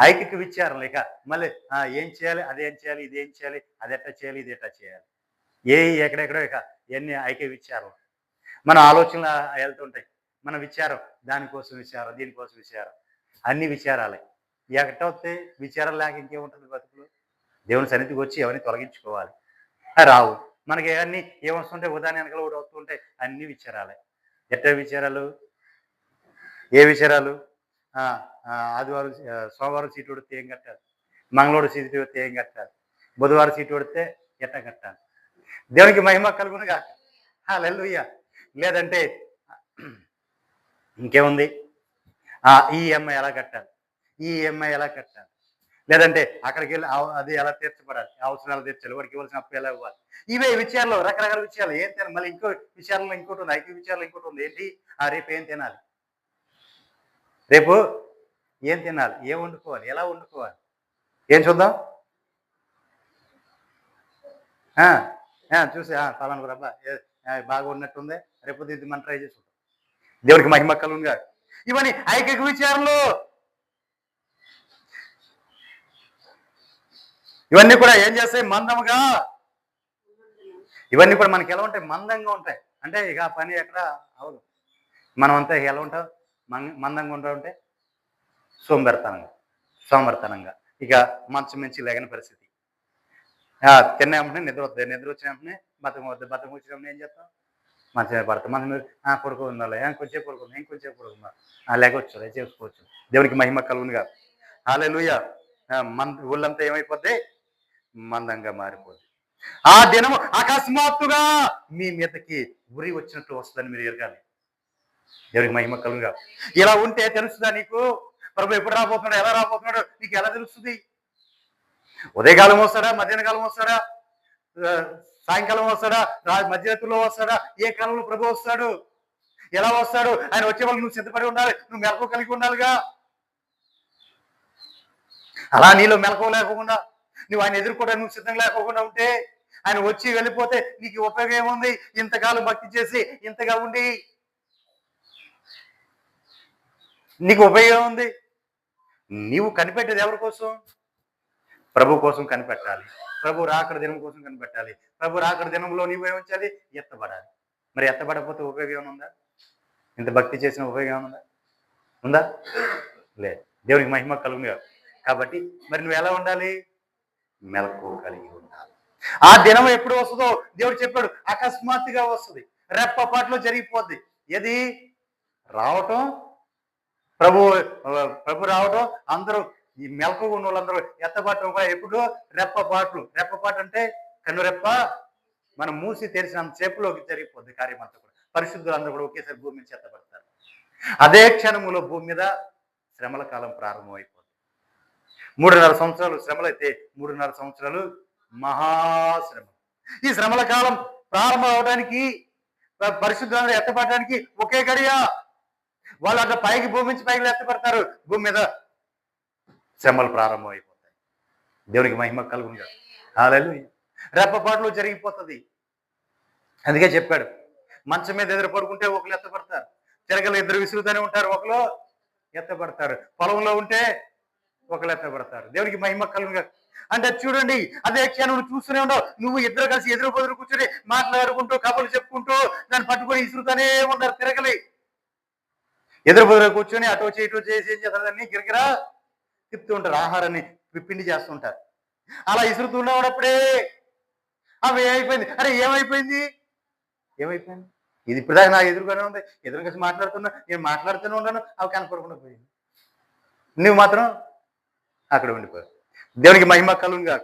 ఐకిక విచారం లేక మళ్ళీ ఏం చేయాలి, అదేం చేయాలి, ఇదేం చేయాలి, అది ఎట్లా చేయాలి, ఇది ఎట్లా చేయాలి, ఎక్కడెక్కడో ఇక ఎన్ని ఐక్య విచారం. మన ఆలోచనలు వెళ్తుంటాయి. మన విచారం, దానికోసం విచారం, దీనికోసం విచారం, అన్ని విచారాలే. ఎక్కడొస్తే విచారం లేక ఇంకేముంటుంది బతుకులు? దేవుని సన్నిధికి వచ్చి ఎవరిని తొలగించుకోవాలి. రావు మనకి అన్ని ఏమొస్తుంటే ఉదాహరణ వెనకాల కూడా వస్తుంటాయి, అన్ని విచారాలే. ఎట్లా విచారాలు? ఏ విచారాలు? ఆదివారం సోమవారం సీటు పడితే ఏం కట్టాలి, మంగళవారం సీటు పడితే ఏం కట్టాలి, బుధవారం సీటు పడితే ఎట్లా కట్టాలి. దేవునికి మహిమ కలుగునుగా. హల్లెలూయా. లేదంటే ఇంకేముంది? ఈఎంఐ ఎలా కట్టాలి, ఈఎంఐ ఎలా కట్టాలి, లేదంటే అక్కడికి వెళ్ళి అది ఎలా తీర్చబడాలి, అవసరాలు తీర్చాలి, వాడికి ఇవ్వాల్సిన అప్పు ఎలా ఇవ్వాలి. ఇవే విషయాల్లో రకరకాల విషయాలు. ఏం తినాలి? మళ్ళీ ఇంకో విషయాల్లో ఇంకోటి ఉంది, ఐక్య విషయాల్లో ఇంకోటి ఉంది. ఏంటి? రేపు ఏం తినాలి, రేపు ఏం తినాలి, ఏం వండుకోవాలి, ఎలా వండుకోవాలి, ఏం చూద్దాం. చూసి ఫలానా రబ్బా బాగా ఉన్నట్టుంది, రేపు ఇది మనం ట్రై చేసుకుంటాం. దేవుడికి మహిమ కలుగునుగా. ఇవన్నీ ఐక్య విచారంలో. ఇవన్నీ కూడా ఏం చేస్తాయి? మందంగా. ఇవన్నీ కూడా మనకి ఎలా ఉంటాయి? మందంగా ఉంటాయి. అంటే ఇక పని ఎక్కడ అవదు. మనం అంతా ఎలా ఉంటాం? మందంగా ఉంటా ఉంటే సోమరితనంగా ఇక మంచం నుంచి లేగని పరిస్థితి. తిన్న వెంటనే నిద్ర వస్తుంది, నిద్ర వచ్చిన వెంటనే బతకం వద్దు, బతకం వచ్చిన వెంటనే ఏం చేస్తాం? మంచం మీద పడతాం. మనం పడుకుందా, ఇంకొంచెం పడుకుందా, ఇంకొంచెం పడుకుందా, లేకొచ్చు, చేసుకోవచ్చు. దేవునికి మహిమ కలుగునుగా. హల్లెలూయా. ఒళ్ళంతా ఏమైపోద్ది? మందంగా మారిపోద్ది. ఆ దినము అకస్మాత్తుగా మీ మీదకి ఉరి వచ్చినట్టు వస్తుందని మీరు ఎరగాలి. దేవునికి మహిమ కలుగునుగా. ఇలా ఉంటే తెలుస్తుందా నీకు? ప్రభు ఎప్పుడు రాబోతున్నాడు, ఎలా రాబోతున్నాడు నీకు ఎలా తెలుస్తుంది? ఉదయకాలం వస్తాడా, మధ్యాహ్న కాలం వస్తాడా, సాయంకాలం వస్తాడా, మధ్యరాత్రిలో వస్తాడా, ఏ కాలంలో ప్రభు వస్తాడు, ఎలా వస్తాడు? ఆయన వచ్చే వాళ్ళు నువ్వు సిద్ధపడి ఉండాలి, నువ్వు మెలకు కలిగి ఉండాలిగా. అలా నీలో మెలకు లేకుండా నువ్వు ఆయన ఎదుర్కోవడానికి నువ్వు సిద్ధంగా లేకోకుండా ఉంటే, ఆయన వచ్చి వెళ్ళిపోతే నీకు ఉపయోగం ఏముంది? ఇంతకాలం భక్తి చేసి ఇంతగా ఉండి నీకు ఉపయోగం ఉంది? నీవు కనిపెట్టేది ఎవరి కోసం? ప్రభు కోసం కనిపెట్టాలి. ప్రభు రాకడ దినం కోసం కనిపెట్టాలి. ప్రభు రాకడ దినంలో నీవు ఏమొచ్చాలి? ఎత్తబడాలి. మరి ఎత్తబడకపోతే ఉపయోగం ఏమైనా ఉందా? ఇంత భక్తి చేసిన ఉపయోగం ఏమైనా ఉందా? లేదు. దేవునికి మహిమ కలుగునుగా. కాబట్టి మరి నువ్వు ఎలా ఉండాలి? మెలకు కలిగి ఉండాలి. ఆ దినం ఎప్పుడు వస్తుందో దేవుడు చెప్పాడు, అకస్మాత్తుగా వస్తుంది, రెప్పపాట్లో జరిగిపోద్ది. ఏది? రావటం, ప్రభు రావటం, అందరూ ఈ మెలకు ఉన్న వాళ్ళందరూ ఎత్తబడటం కూడా ఎప్పుడు? రెప్పపాటు అంటే కన్నురెప్ప మనం మూసి తెరిచినంత సేపులోకి జరిగిపోద్ది కార్యం అంతా కూడా. పరిశుద్ధులు అందరూ కూడా ఒకేసారి భూమి మీద ఎత్తబడతారు. అదే క్షణములో భూమి మీద శ్రమల కాలం ప్రారంభమైపోతుంది. 3.5 సంవత్సరాలు శ్రమలు అయితే 3.5 సంవత్సరాలు మహాశ్రమ. ఈ శ్రమల కాలం ప్రారంభం అవడానికి, పరిశుద్ధంగా ఎత్తపడడానికి ఒకే గడియ. వాళ్ళు అట్లా పైకి భూమి నుంచి పైకి ఎత్తపడతారు, భూమి మీద శ్రమలు ప్రారంభం అయిపోతాయి. దేవునికి మహిమ కలుగునుగా. హల్లెలూయా. రెప్పపాటులో జరిగిపోతుంది. అందుకే చెప్పాడు, మంచం మీద ఎదురు పడుకుంటే ఒకరు ఎత్తపడతారు, తిరగలు ఇద్దరు విసురుతూనే ఉంటారు, ఒకరు ఎత్తపడతారు, పొలంలో ఉంటే ఒకరు ఎత్తపడతారు. దేవునికి మహిమ కలుగునుగా. అంటే చూడండి, అదే క్షణం నువ్వు చూస్తూనే ఉండవు, నువ్వు ఇద్దరు కలిసి ఎదురు బదురు కూర్చొని మాట్లాడుకుంటూ కబుర్లు చెప్పుకుంటూ దాన్ని పట్టుకొని ఇసురుతూనే ఉంటారు, తిరగలి ఎదురు బదురు కూర్చొని అటు వచ్చి ఇటు చేసి ఏం చేస్తారు, దాన్ని గిరిగిరా తిప్పుతూ ఉంటారు, ఆహారాన్ని పిండి చేస్తుంటారు. అలా ఇసురుతూనే ఉన్నప్పుడే అవి ఏమైపోయింది, అరే ఏమైపోయింది ఏమైపోయింది, ఇది ఇప్పటిదాకా నా ఎదురుగానే ఉంది, ఎదురు కలిసి మాట్లాడుతున్నా, నేను మాట్లాడుతూనే ఉన్నాను, అవి కనపడకుండా పోయింది, నువ్వు మాత్రం అక్కడ ఉండిపోయావు. దేవునికి మహిమ కలుగునుగా.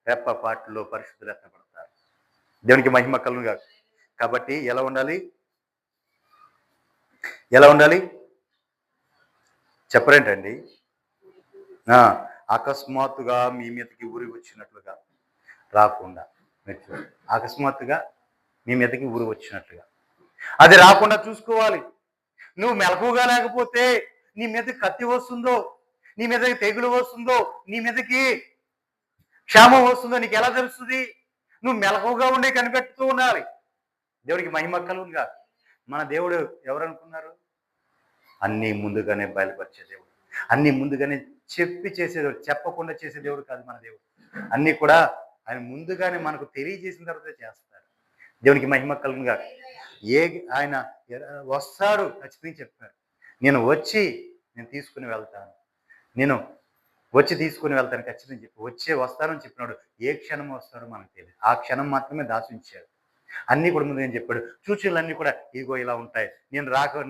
రెప్పపాటులో పరిశుద్ధులు ఎత్తపడతారు. దేవునికి మహిమ కలుగునుగా. కాబట్టి ఎలా ఉండాలి, ఎలా ఉండాలి చెప్పరేంటండి? అకస్మాత్తుగా మీ మీదకి ఊరి వచ్చినట్లుగా రాకుండా, అకస్మాత్తుగా మీ మీదకి ఊరి వచ్చినట్లుగా అది రాకుండా చూసుకోవాలి. నువ్వు మెలకుగా లేకపోతే నీ మీదకి కత్తి వస్తుందో, నీ మీదకి తెగులు వస్తుందో, నీ మీదకి క్షామం వస్తుందో నీకు ఎలా తెలుస్తుంది? నువ్వు మెలకుగా ఉండి కనిపెడుతూ ఉండాలి. దేవుడికి మహిమ కలుగునుగా. మన దేవుడు ఎవరనుకున్నారు? అన్నీ ముందుగానే బయలుపరిచే దేవుడు, అన్నీ ముందుగానే చెప్పి చేసే దేవుడు, చెప్పకుండా చేసే దేవుడు కాదు మన దేవుడు. అన్నీ కూడా ఆయన ముందుగానే మనకు తెలియజేసిన తర్వాత చేస్తారు. దేవునికి మహిమ కలుగునుగా. ఆయన వస్తాడు ఖచ్చితంగా చెప్పారు, నేను తీసుకుని వెళ్తాను, నేను వచ్చి తీసుకుని వెళ్తాను ఖచ్చితంగా చెప్పి వస్తానని చెప్పినాడు. ఏ క్షణం వస్తాడో మనకు తెలియదు, ఆ క్షణం మాత్రమే దాచించాడు. అన్నీ కూడా ముందు నేను చెప్పాడు, సూచనలన్నీ కూడా ఇగో ఇలా ఉంటాయి,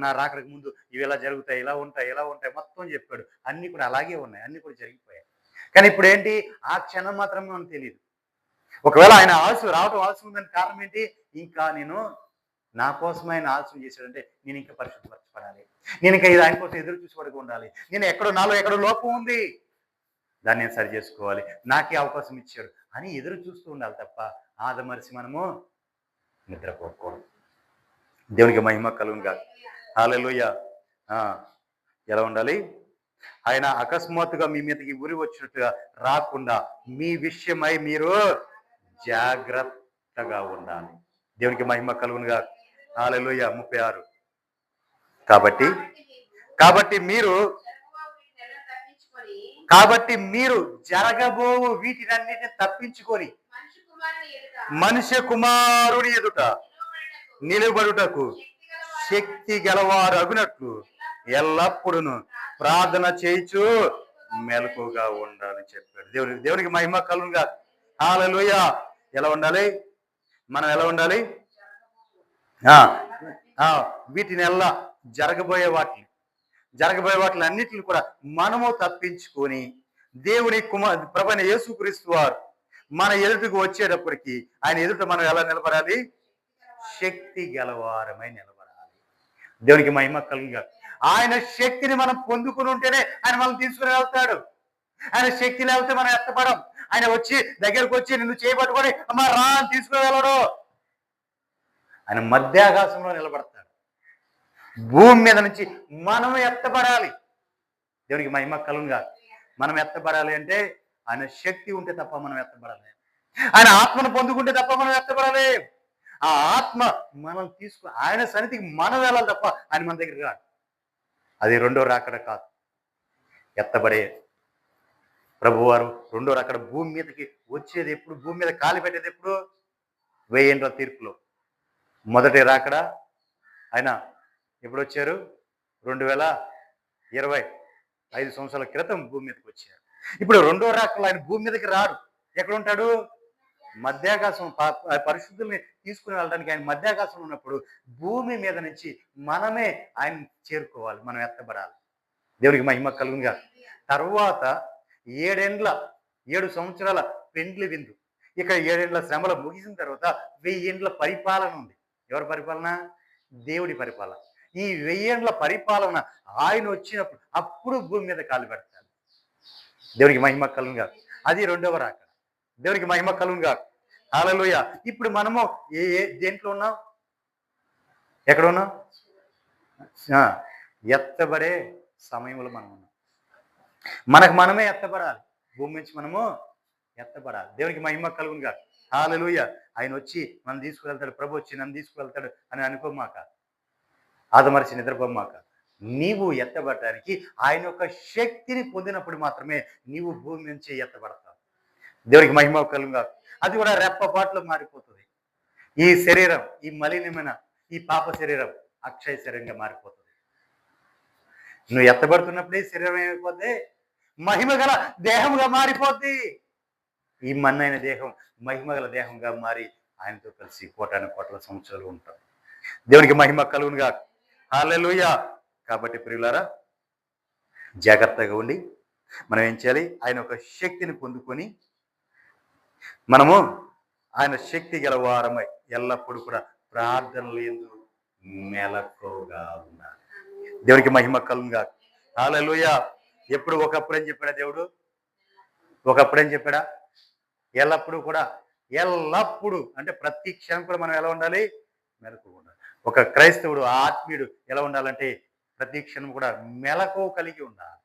నా రాకడానికి ముందు ఇవి ఇలా జరుగుతాయి, ఇలా ఉంటాయి మొత్తం చెప్పాడు. అన్నీ కూడా అలాగే ఉన్నాయి, అన్నీ కూడా జరిగిపోయాయి. కానీ ఇప్పుడు ఏంటి, ఆ క్షణం మాత్రమే మనకు తెలియదు. ఒకవేళ ఆయన రావటం ఆలస్యం ఉందని కారణం ఏంటి? ఇంకా నేను నా కోసం ఆయన ఆలస్యం చేశాడంటే నేను ఇంకా పరిశుద్ధపరచబడాలి, నేను ఇంకా ఇది ఆయన కోసం ఎదురు చూసి ఉండాలి, నేను నాలో ఎక్కడో లోపం ఉంది, దాన్ని నేను సరి చేసుకోవాలి, నాకే అవకాశం ఇచ్చాడు అని ఎదురు చూస్తూ ఉండాలి తప్ప ఆదమరిసి మనము నిద్రపోకూడదు. దేవునికి మహిమ కలుగునుగా. హల్లెలూయా. ఎలా ఉండాలి? ఆయన అకస్మాత్తుగా మీ మీదకి ఉరి వచ్చినట్టుగా రాకుండా మీ విషయమై మీరు జాగ్రత్తగా ఉండాలి. దేవునికి మహిమ కలుగునుగా. హల్లెలూయా. 36. కాబట్టి మీరు జరగబోవు వీటినన్నిటిని తప్పించుకొని మనుష్య కుమారుని ఎదుట నిలబడుటకు శక్తి గలవారు అగునట్లు ఎల్లప్పుడూ ప్రార్థన చేయించు మెలకుగా ఉండాలని చెప్పాడు. దేవునికి మహిమ కలుగునుగా. హల్లెలూయా. ఎలా ఉండాలి మనం? ఎలా ఉండాలి? వీటిని ఎలా జరగబోయే వాటిని అన్నిటిని కూడా మనము తప్పించుకొని దేవుని ప్రభువైన యేసుక్రీస్తు వారు మన ఎదుటకు వచ్చేటప్పటికి ఆయన ఎదుట మనం ఎలా నిలబడాలి? శక్తి గలవారమై నిలబడాలి. దేవునికి మహిమ కలుగునుగా. ఆయన శక్తిని మనం పొందుకుని ఉంటేనే ఆయన మనం తీసుకుని వెళ్తాడు. ఆయన శక్తి లేకపోతే మనం ఎత్తపడం. ఆయన దగ్గరకు వచ్చి నిన్ను చేయబట్టుకొని అమ్మ రా అని తీసుకుని వెళ్ళడు. ఆయన మధ్యాకాశంలో నిలబడతాడు. భూమి మీద నుంచి మనం ఎత్తబడాలి. దేవునికి మహిమ కలుగునుగా. మనం ఎత్తబడాలి అంటే ఆయన శక్తి ఉంటే తప్ప మనం ఎత్తబడాలి. ఆయన ఆత్మను పొందుకుంటే తప్ప మనం ఎత్తబడాలి. ఆ ఆత్మ మనం ఆయన సన్నిధికి మనం వెళ్ళాలి తప్ప ఆయన మన దగ్గర రాడు. అది రెండో రాకడ కాదు. ఎత్తబడే ప్రభువారు రెండో రాకడ భూమి మీదకి వచ్చేది ఎప్పుడు? భూమి మీద కాలు పెట్టేది ఎప్పుడు? 1000 ఏండ్ల తీర్పులో. మొదటి రాకడ ఆయన ఎప్పుడు వచ్చారు? 2020 5 సంవత్సరాల క్రితం భూమి మీదకి వచ్చారు. ఇప్పుడు రెండో రాకడలో ఆయన భూమి మీదకి రాడు. ఎక్కడ ఉంటాడు? మధ్యాకాశం. పరిశుద్ధుల్ని తీసుకుని వెళ్ళడానికి ఆయన మధ్యాకాశంలో ఉన్నప్పుడు భూమి మీద నుంచి మనమే ఆయన చేరుకోవాలి, మనం ఎత్తబడాలి. దేవునికి మహిమ కలుగునుగా. తర్వాత 7 సంవత్సరాల పెండ్లి విందు. ఇక 7 ఏండ్ల శ్రమలు ముగిసిన తర్వాత 1000 ఏండ్ల పరిపాలన ఉంది. ఎవరి పరిపాలన? దేవుడి పరిపాలన. ఈ 1000 ఏండ్ల పరిపాలన ఆయన వచ్చినప్పుడు అప్పుడు భూమి మీద కాలు పెడతాడు. దేవునికి మహిమ కలుగునుగా. అది రెండవ రాకడ. దేవునికి మహిమ కలుగునుగా. హల్లెలూయా. ఇప్పుడు మనము దేంట్లో ఉన్నాం? ఎక్కడ ఉన్నాం? ఆ, ఎత్తబడే సమయంలో మనం ఉన్నాం. మనకు మనమే ఎత్తబడాలి. భూమి నుంచి మనము ఎత్తబడాలి. దేవునికి మహిమ కలుగును గాక. హల్లెలూయా. ఆయన వచ్చి మనం తీసుకువెళ్తాడు, ప్రభు వచ్చి నన్ను తీసుకువెళ్తాడు అని అనుకోమాక, ఆదమరిచి నిద్రపోమాక. నీవు ఎత్తబడటానికి ఆయన యొక్క శక్తిని పొందినప్పుడు మాత్రమే నీవు భూమి నుంచి ఎత్తబడతావు. దేవునికి మహిమ కలుగును గాక. అది కూడా రెప్పపాట్లో మారిపోతుంది. ఈ శరీరం, ఈ మలినమైన ఈ పాప శరీరం అక్షయ శరీరంగా మారిపోతుంది. నువ్వు ఎత్తబడుతున్నప్పుడే శరీరం ఏమైపోద్ది? మహిమ గల దేహంగా మారిపోద్ది. ఈ మన్నైన దేహం మహిమగల దేహంగా మారి ఆయనతో కలిసి కోటాను కోట్ల సంవత్సరాలు ఉంటాం. దేవునికి మహిమ కలుగునుగా. హల్లెలూయా. కాబట్టి ప్రియులారా, జాగ్రత్తగా ఉండి మనం ఏం చేయాలి? ఆయన ఒక శక్తిని పొందుకొని మనము ఆయన శక్తి గల వారమై ఎల్లప్పుడూ కూడా ప్రార్థనలు యందు మెలకువగా ఉండాలి. దేవునికి మహిమ కలుగునుగా. హల్లెలూయా. ఎప్పుడు ఒకప్పుడు ఏం చెప్పాడా దేవుడు? ఒకప్పుడు ఏం చెప్పాడా? ఎల్లప్పుడూ కూడా, ఎల్లప్పుడు అంటే ప్రతి క్షణం కూడా మనం ఎలా ఉండాలి? మెలకువగా ఉండాలి. ఒక క్రైస్తవుడు, ఆత్మీయుడు ఎలా ఉండాలంటే ప్రతి క్షణం కూడా మెలకువ కలిగి ఉండాలి.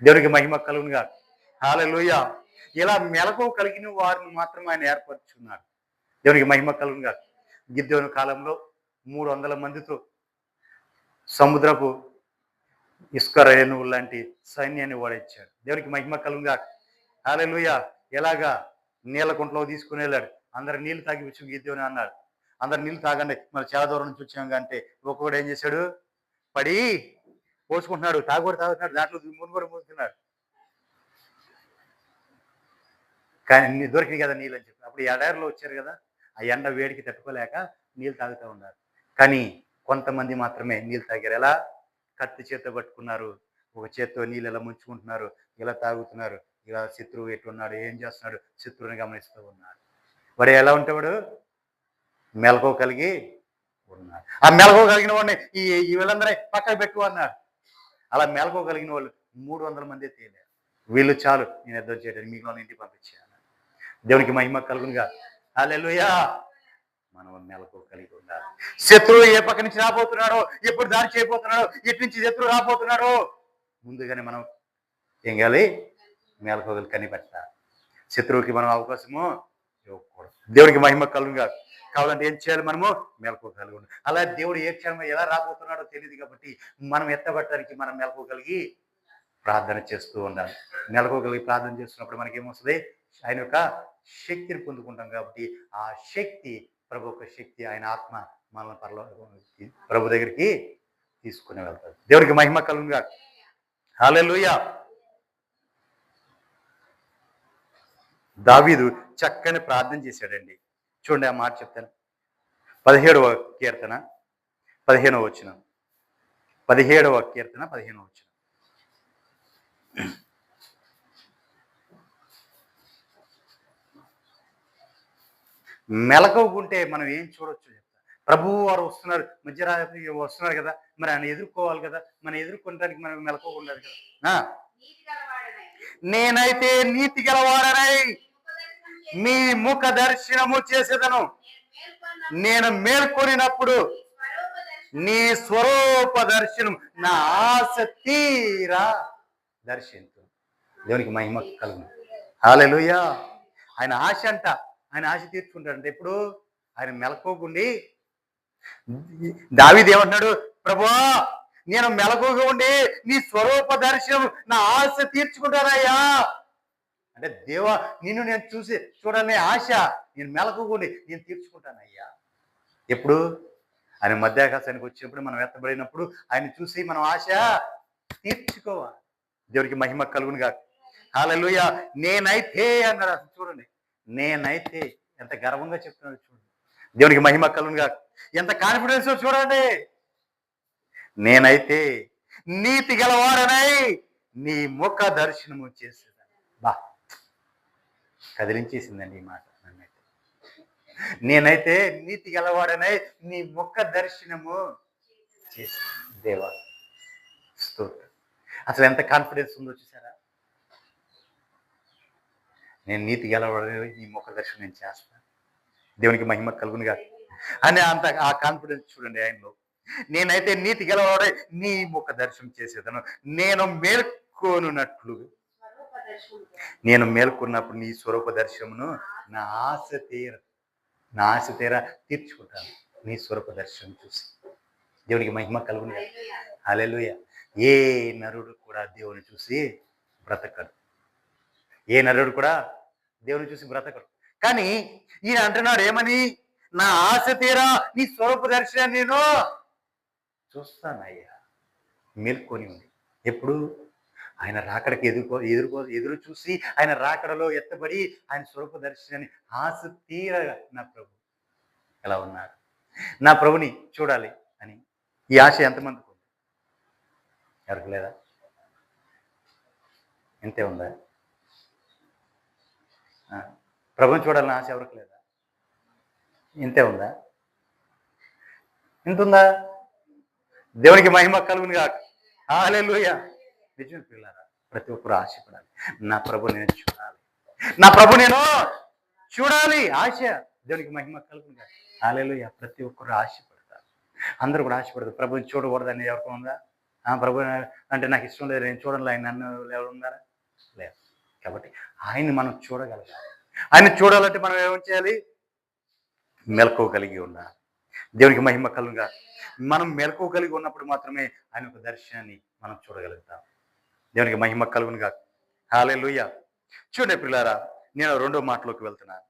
దేవునికి మహిమ కలుగునుగా. హల్లెలూయా. ఇలా మెలకువ కలిగిన వారిని మాత్రం ఆయన ఏర్పరచుకున్నాడు. దేవునికి మహిమ కలుగునుగా. గిద్యోను కాలంలో 300 మందితో సముద్రపు ఇసుక రేణువు లాంటి సైన్యాన్ని ఓడించాడు. దేవునికి మహిమ కలుగునుగా. హల్లెలూయా. ఎలాగా? నీళ్ళ కుంటలో తీసుకుని వెళ్ళాడు. అందరు నీళ్ళు తాగి వచ్చి గిద్యోను అన్నాడు. అందరు నీళ్ళు తాగండి, మరి చాలా దూరం నుంచి వచ్చాం అంటే ఒక్కొక్కడు ఏం చేశాడు? పడి పోసుకుంటున్నాడు. తాగుతున్నాడు, దాంట్లో మునుగోడు మూసుకున్నాడు. కానీ దొరికింది కదా నీళ్ళు అని చెప్పి. అప్పుడు ఎడారిలో వచ్చారు కదా, ఆ ఎండ వేడికి తట్టుకోలేక నీళ్ళు తాగుతూ ఉన్నారు. కానీ కొంతమంది మాత్రమే నీళ్ళు తాగారు. ఎలా? కత్తి చేత్తో పట్టుకున్నారు, ఒక చేత్తో నీళ్ళు ఎలా ముంచుకుంటున్నారు, ఇలా తాగుతున్నారు. ఇలా శత్రువు ఎట్టున్నాడు, ఏం చేస్తున్నాడు, శత్రువుని గమనిస్తూ ఉన్నాడు. వాడు ఎలా ఉంటాడు? మెలకువ కలిగి ఉన్నాడు. ఆ మెలకువ కలిగిన వాడిని ఈ వీళ్ళందరూ పక్కకు పెట్టు అన్నాడు. అలా మెలకువ కలిగిన వాళ్ళు 300 మంది తేలారు. వీళ్ళు చాలు నేను యుద్ధం చేయడానికి, మిగిలిన ఇంటికి పంపించాను. దేవునికి మహిమ కలుగునుగా. హల్లెలూయా. మనం మెలకువ కలిగి ఉండాలి. శత్రువు ఏ పక్క నుంచి రాబోతున్నాడో, ఎప్పుడు దాడి చేయబోతున్నాడో, ఎటు నుంచి శత్రువు రాబోతున్నాడో ముందుగానే మనం ఏం చేయాలి? మెలకువలు కనిపెట్టాలి. శత్రువుకి మనం అవకాశము ఇవ్వకూడదు. దేవునికి మహిమ కలుగునుగా. కావాలంటే ఏం చేయాలి? మనము మెలకువ కలిగి ఉండాలి. అలా దేవుడు ఏ క్షణం ఎలా రాబోతున్నాడో తెలియదు కాబట్టి మనం ఎత్తబట్టడానికి మనం మెలకువ కలిగి ప్రార్థన చేస్తూ ఉండాలి. మెలకువ కలిగి ప్రార్థన చేస్తున్నప్పుడు మనకేమొస్తుంది? ఆయన యొక్క శక్తిని పొందుకుంటాం కాబట్టి ఆ శక్తి, ప్రభు యొక్క శక్తి, ఆయన ఆత్మ మనల్ని ప్రభు దగ్గరికి తీసుకుని వెళ్తాడు. దేవునికి మహిమ కలుగునుగా. హల్లెలూయా. దావీదు చక్కని ప్రార్థన చేశాడండి. చూడండి, ఆ మాట చెప్తాను. 17వ కీర్తన 15వ వచనం. 17వ కీర్తన 15వ వచనం. మెలకువగుంటే మనం ఏం చూడొచ్చు చెప్తా. ప్రభువు వారు వస్తున్నారు, మధ్యరాత్రి వస్తున్నారు కదా, మరి ఆయన ఎదుర్కోవాలి కదా. మనం ఎదుర్కొనడానికి మనం మెలకువగా ఉండాలి కదా. నేనైతే నీతి గలవాడనై మీ ముఖ దర్శనము చేసేదను. నేను మేల్కొనినప్పుడు నీ స్వరూప దర్శనం నా ఆశ తీరా దర్శించు. దేవునికి మహిమ కలుగును. హల్లెలూయా. ఆయన ఆశ అంట, ఆయన ఆశ తీర్చుకుంటాడంటే ఎప్పుడు? ఆయన మెలకువగుండి. దావీదు ఏమంటున్నాడు? ప్రభువా, నేను మెలకువగా ఉండి నీ స్వరూప దర్శనం నా ఆశ తీర్చుకుంటానయ్యా. అంటే దేవా, నిన్ను నేను చూడాలనే ఆశ, నేను మెలకువగుండి నేను తీర్చుకుంటానయ్యా. ఎప్పుడు? ఆయన మధ్యాకాశానికి వచ్చినప్పుడు, మనం ఎత్తబడినప్పుడు ఆయన చూసి మనం ఆశ తీర్చుకోవాలి. దేవునికి మహిమ కలుగునుగా. హల్లెలూయా. నేనైతే అన్నాడు. అసలు చూడండి, నేనైతే ఎంత గర్వంగా చెప్తున్నాడు చూడండి. దేవునికి మహిమ కలుగునుగా. ఎంత కాన్ఫిడెన్స్ చూడండి. నేనైతే నీతి గలవాడనై నీ ముఖ దర్శనము చేసేదాన్ని. బా, కదిలించేసిందండి ఈ మాట నన్నైతే. నేనైతే నీతి గలవాడనై నీ ముఖ దర్శనము చేసి. దేవా స్తోత్రం. అసలు ఎంత కాన్ఫిడెన్స్ ఉందో చూసారా? నేను నీతి గలవాడనై నీ ముఖ దర్శనం నేను చేస్తాను. దేవునికి మహిమ కలుగునుగా అని అంత ఆ కాన్ఫిడెన్స్ చూడండి ఆయనలో. నేనైతే నీతి గలవాడే నీ ముఖ దర్శనం చేసేదను, నేను మేల్కొనున్నట్లు. నేను మేల్కొన్నప్పుడు నీ స్వరూప దర్శనమును నా ఆశ తీర నా ఆశ తీర తీర్చుకుంటాను నీ స్వరూప దర్శనం చూసి. దేవునికి మహిమ కలుగునుగా. హల్లెలూయా. ఏ నరుడు కూడా దేవుని చూసి బ్రతకడు. ఏ నరుడు కూడా దేవుని చూసి బ్రతకడు. కానీ ఈయన అంటున్నాడు ఏమని? నా ఆశ తీరా నీ స్వరూప దర్శనాన్ని నేను చూస్తానయ్యా. మేల్కొని ఉంది. ఎప్పుడు? ఆయన రాకడకి ఎదురు చూసి ఆయన రాకడలో ఎత్తబడి ఆయన స్వరూప దర్శనాన్ని ఆశ తీరగా నా ప్రభు ఎలా ఉన్నాడు, నా ప్రభుని చూడాలి అని ఈ ఆశ ఎంతమందికి ఉంది? ఎవరికి లేదా? ఇంతే ఉందా? ప్రభుని చూడాలని ఆశ ఎవరికి లేదా? ఇంతే ఉందా? ఇంతుందా? దేవునికి మహిమ కలుగునుగా. హల్లెలూయా. నిజం పిల్లారా, ప్రతి ఒక్కరు ఆశపడాలి. నా ప్రభు నేను చూడాలి, నా ప్రభు నేను చూడాలి. ఆశ. దేవునికి మహిమ కలుగునుగా. హల్లెలూయా. ప్రతి ఒక్కరు ఆశపడతారు. అందరూ కూడా ఆశపడతారు. ప్రభుని చూడకూడదని ఎవరికి ఉందా? ప్రభు అంటే నాకు ఇష్టం లేదు, నేను చూడాలి, ఆయన నన్ను ఎవరు ఉన్నారా? లేదు. కాబట్టి ఆయన్ని మనం చూడగలగాలి. ఆయన చూడాలంటే మనం ఏం చేయాలి? మెలకువ కలిగి ఉండాలి. దేవునికి మహిమ కలుగునుగా. మనం మెలకువ కలిగి ఉన్నప్పుడు మాత్రమే ఆయన ఒక దర్శనాన్ని మనం చూడగలుగుతాం. దేవునికి మహిమ కలుగునుగా. హల్లెలూయా. చూడండి పిల్లారా, నేను రెండో మాటలోకి వెళ్తున్నాను.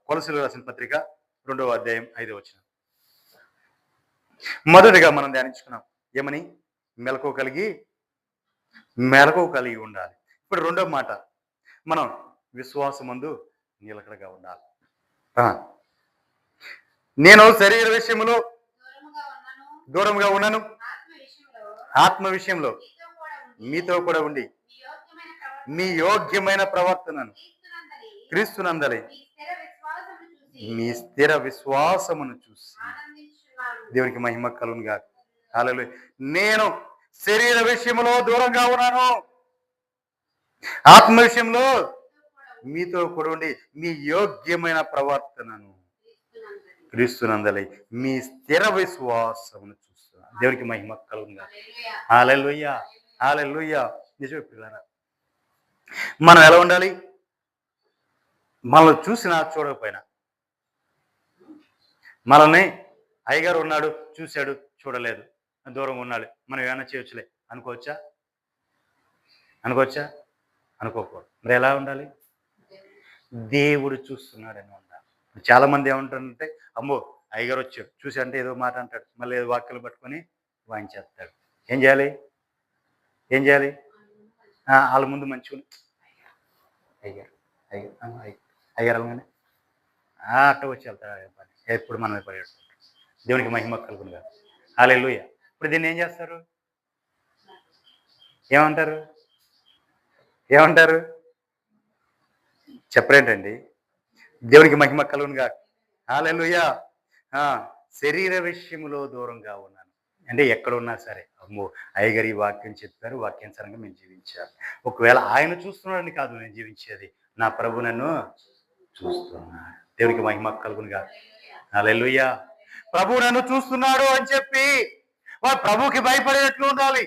కొలస్సీయులకు రాసిన పత్రిక 2వ అధ్యాయం 5వ వచనం. మొదటిగా మనం ధ్యానించుకున్నాం ఏమని? మెలకువ కలిగి ఉండాలి. ఇప్పుడు రెండో మాట, మనం విశ్వాసమందు నిలకడగా ఉండాలి. నేను శరీర విషయంలో దూరంగా ఉన్నాను, ఆత్మ విషయంలో మీతో కూడా ఉండి మీ యోగ్యమైన ప్రవర్తనను క్రీస్తునందలి మీ స్థిర విశ్వాసమును చూసి. దేవునికి మహిమ కలుగునుగా. హల్లెలూయా. నేను శరీర విషయంలో దూరంగా ఉన్నాను, ఆత్మ విషయంలో మీతో కూడా ఉండి మీ యోగ్యమైన ప్రవర్తనను క్రీస్తునందలి మీ స్థిర విశ్వాసమును చూస్తున్నాను. దేవునికి మహిమ కలుగునుగా. హల్లెలూయా. హల్లెలూయా. నిజమే పిల్లరా, మనం ఎలా ఉండాలి? మనల్ని చూసినా చూడకపోయినా, మనల్ని అయ్యగారు ఉన్నాడు, చూశాడు, చూడలేదు, దూరంగా ఉన్నాడు, మనం ఏమైనా చేయొచ్చులే అనుకోవచ్చా? అనుకోకూడదు. మరి ఎలా ఉండాలి? దేవుడు చూస్తున్నాడని ఉండాలి. చాలా మంది ఏమంటారంటే, అమ్మో అయ్యగారు వచ్చాడు, చూసి అంటే ఏదో మాట అంటాడు, మళ్ళీ ఏదో వాక్యాలు పట్టుకొని వాయించేస్తాడు. ఏం చేయాలి? వాళ్ళ ముందు మంచిగా అయ్యారు అలాగనే అట్ట వచ్చి వెళ్తాడు, ఎప్పుడు మనం పడేడు. దేవునికి మహిమ కలుగునుగా. హల్లెలూయా. ఇప్పుడు దీన్ని ఏం చేస్తారు? ఏమంటారు? చెప్పరేంటండి? దేవునికి మహిమ కలుగునుగా. హల్లెలూయా. శరీర విషయంలో దూరంగా ఉన్నాను అంటే ఎక్కడ ఉన్నా సరే, అమ్మో అయ్యగారు ఈ వాక్యం చెప్పారు, వాక్యానుసారంగా మేము జీవించాలి. ఒకవేళ ఆయన చూస్తున్నాడని కాదు నేను జీవించేది, నా ప్రభు నన్ను చూస్తున్నాడు. దేవునికి మహిమ కలుగునుగా. హల్లెలూయా. ప్రభు నన్ను చూస్తున్నాడు అని చెప్పి వాడు ప్రభుకి భయపడేట్లు ఉండాలి.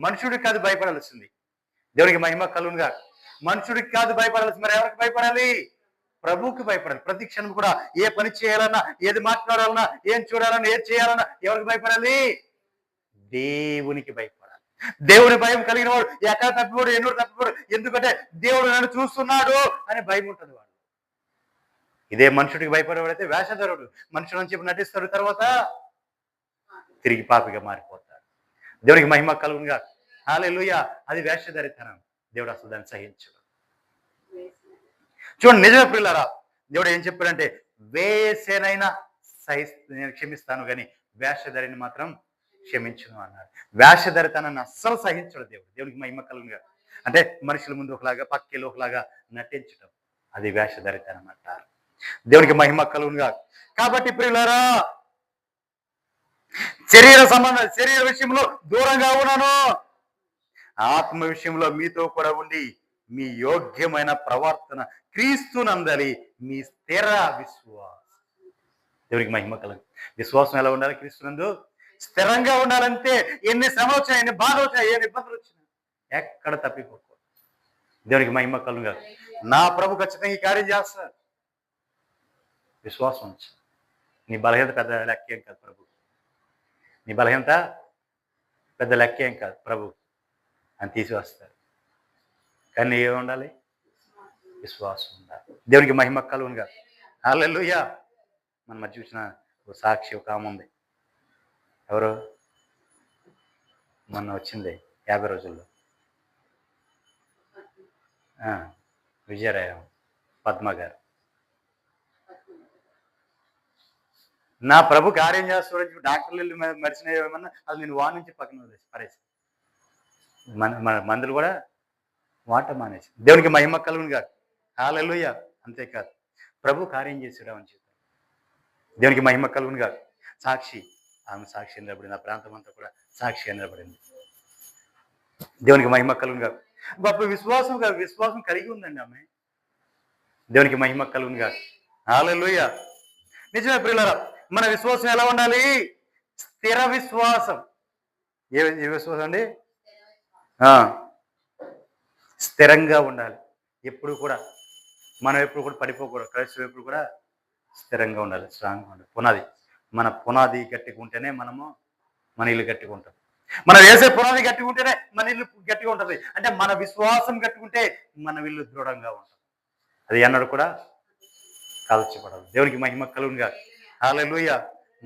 మనుషుడికి కాదు భయపడాల్సింది. దేవునికి మహిమ కలుగునుగా. మనుషుడికి కాదు భయపడాల్సింది. మరి ఎవరికి భయపడాలి? ప్రభువుకి భయపడాలి. ప్రతి క్షణం కూడా ఏ పని చేయాలన్నా, ఏది మాట్లాడాలన్నా, ఏం చూడాలన్నా, ఏది చేయాలన్నా ఎవరికి భయపడాలి? దేవునికి భయపడాలి. దేవుని భయం కలిగిన వాడు ఎక్కడ తప్పిపోడు, ఎన్నో తప్పిపోడు. ఎందుకంటే దేవుడు నన్ను చూస్తున్నాడు అని భయం ఉంటుంది వాడు. ఇదే మనుషుడికి భయపడేవాడైతే వేషధరుడు, మనుషుడు అని చెప్పి నటిస్తాడు, తర్వాత తిరిగి పాపిగా మారిపోతాడు. దేవునికి మహిమ కలుగునుగా. హల్లెలూయా. అది వేషధరితనం. దేవుడు అసలు దాన్ని సహించడు. చూడండి, నిజమే పిల్లరా, దేవుడు ఏం చెప్పాడంటే, వేసేనైనా నేను క్షమిస్తాను కానీ వేషధరిని మాత్రం క్షమించును అన్నాడు. వేషధరితనాన్ని అస్సలు సహించడు దేవుడు. దేవునికి మహిమ కలుగునుగా. అంటే మనుషుల ముందు ఒకలాగా, పక్కేలో ఒకలాగా నటించడం, అది వేషధరితనం అంటారు. దేవునికి మహిమ కలుగునుగా. కాబట్టి ప్రియులారా, శరీర విషయంలో దూరంగా ఉన్నాను, ఆత్మ విషయంలో మీతో కూడా ఉండి మీ యోగ్యమైన ప్రవర్తన క్రీస్తునందలి మీ స్థిర విశ్వాసం. దేవునికి మహిమ కలుగు. విశ్వాసం ఎలా ఉండాలి? క్రీస్తునందు స్థిరంగా ఉండాలంటే ఎన్ని శ్రమ వచ్చినా, ఎన్ని బాధలు వచ్చినా, ఎన్ని ఇబ్బందులు వచ్చినా ఎక్కడ తప్పిపోకూడదు. దేవునికి మహిమ కలుగు. నా ప్రభు ఖచ్చితంగా ఈ కార్యం చేస్తారు. విశ్వాసం ఉంచు. నీ బలహీనత పెద్ద లెక్కేం కాదు ప్రభు. నీ బలహీనత పెద్ద లెక్కేం కాదు ప్రభు అని తీసివేస్తారు. కానీ ఏమి ఉండాలి? విశ్వాసం ఉండాలి. దేవునికి మహిమ కలుగునుగా. హల్లెలూయా. మన మధ్య చూసిన ఒక సాక్షి ఒక ఆమె ఉంది. ఎవరు? మొన్న వచ్చింది 50 రోజుల్లో విజయరాయం పద్మ గారు. నా ప్రభు కార్యం చేస్తాడు. డాక్టర్లు వెళ్ళి మరిచిన ఏమన్నా అది నేను వాడి నుంచి పక్కన వదిలేసి పరేసి మన మందులు కూడా వాట మానేసి. దేవునికి మహిమ కలుగునుగా. హల్లెలూయా. అంతేకాదు ప్రభు కార్యం చేసాడు అని చెప్పారు. దేవునికి మహిమ కలుగునుగా. సాక్షి, ఆమె సాక్షి నిలబడింది. ఆ ప్రాంతం అంతా కూడా సాక్షిగా నిలబడింది. దేవునికి మహిమ కలుగునుగా. గొప్ప విశ్వాసం కలిగి ఉందండి ఆమె. దేవునికి మహిమ కలుగునుగా. హల్లెలూయా. నిజమే ప్రియులారా, మన విశ్వాసం ఎలా ఉండాలి? స్థిర విశ్వాసం. ఏ విశ్వాసం అండి? స్థిరంగా ఉండాలి. ఎప్పుడు కూడా మనం ఎప్పుడు కూడా పడిపోకూడదు. క్రైస్తవులు ఎప్పుడు కూడా స్థిరంగా ఉండాలి, స్ట్రాంగ్గా ఉండాలి. మన పునాది గట్టిగా ఉంటేనే మన ఇల్లు గట్టిగా ఉంటుంది. మనం వేసే పునాది గట్టిగా ఉంటేనే మన ఇల్లు గట్టిగా ఉంటుంది. అంటే మన విశ్వాసం గట్టిగా మన ఇల్లు దృఢంగా ఉంటుంది. అది ఎన్నడూ కూడా కాల్చబడదు. దేవునికి మహిమ కలుగునుగా. హల్లెలూయా.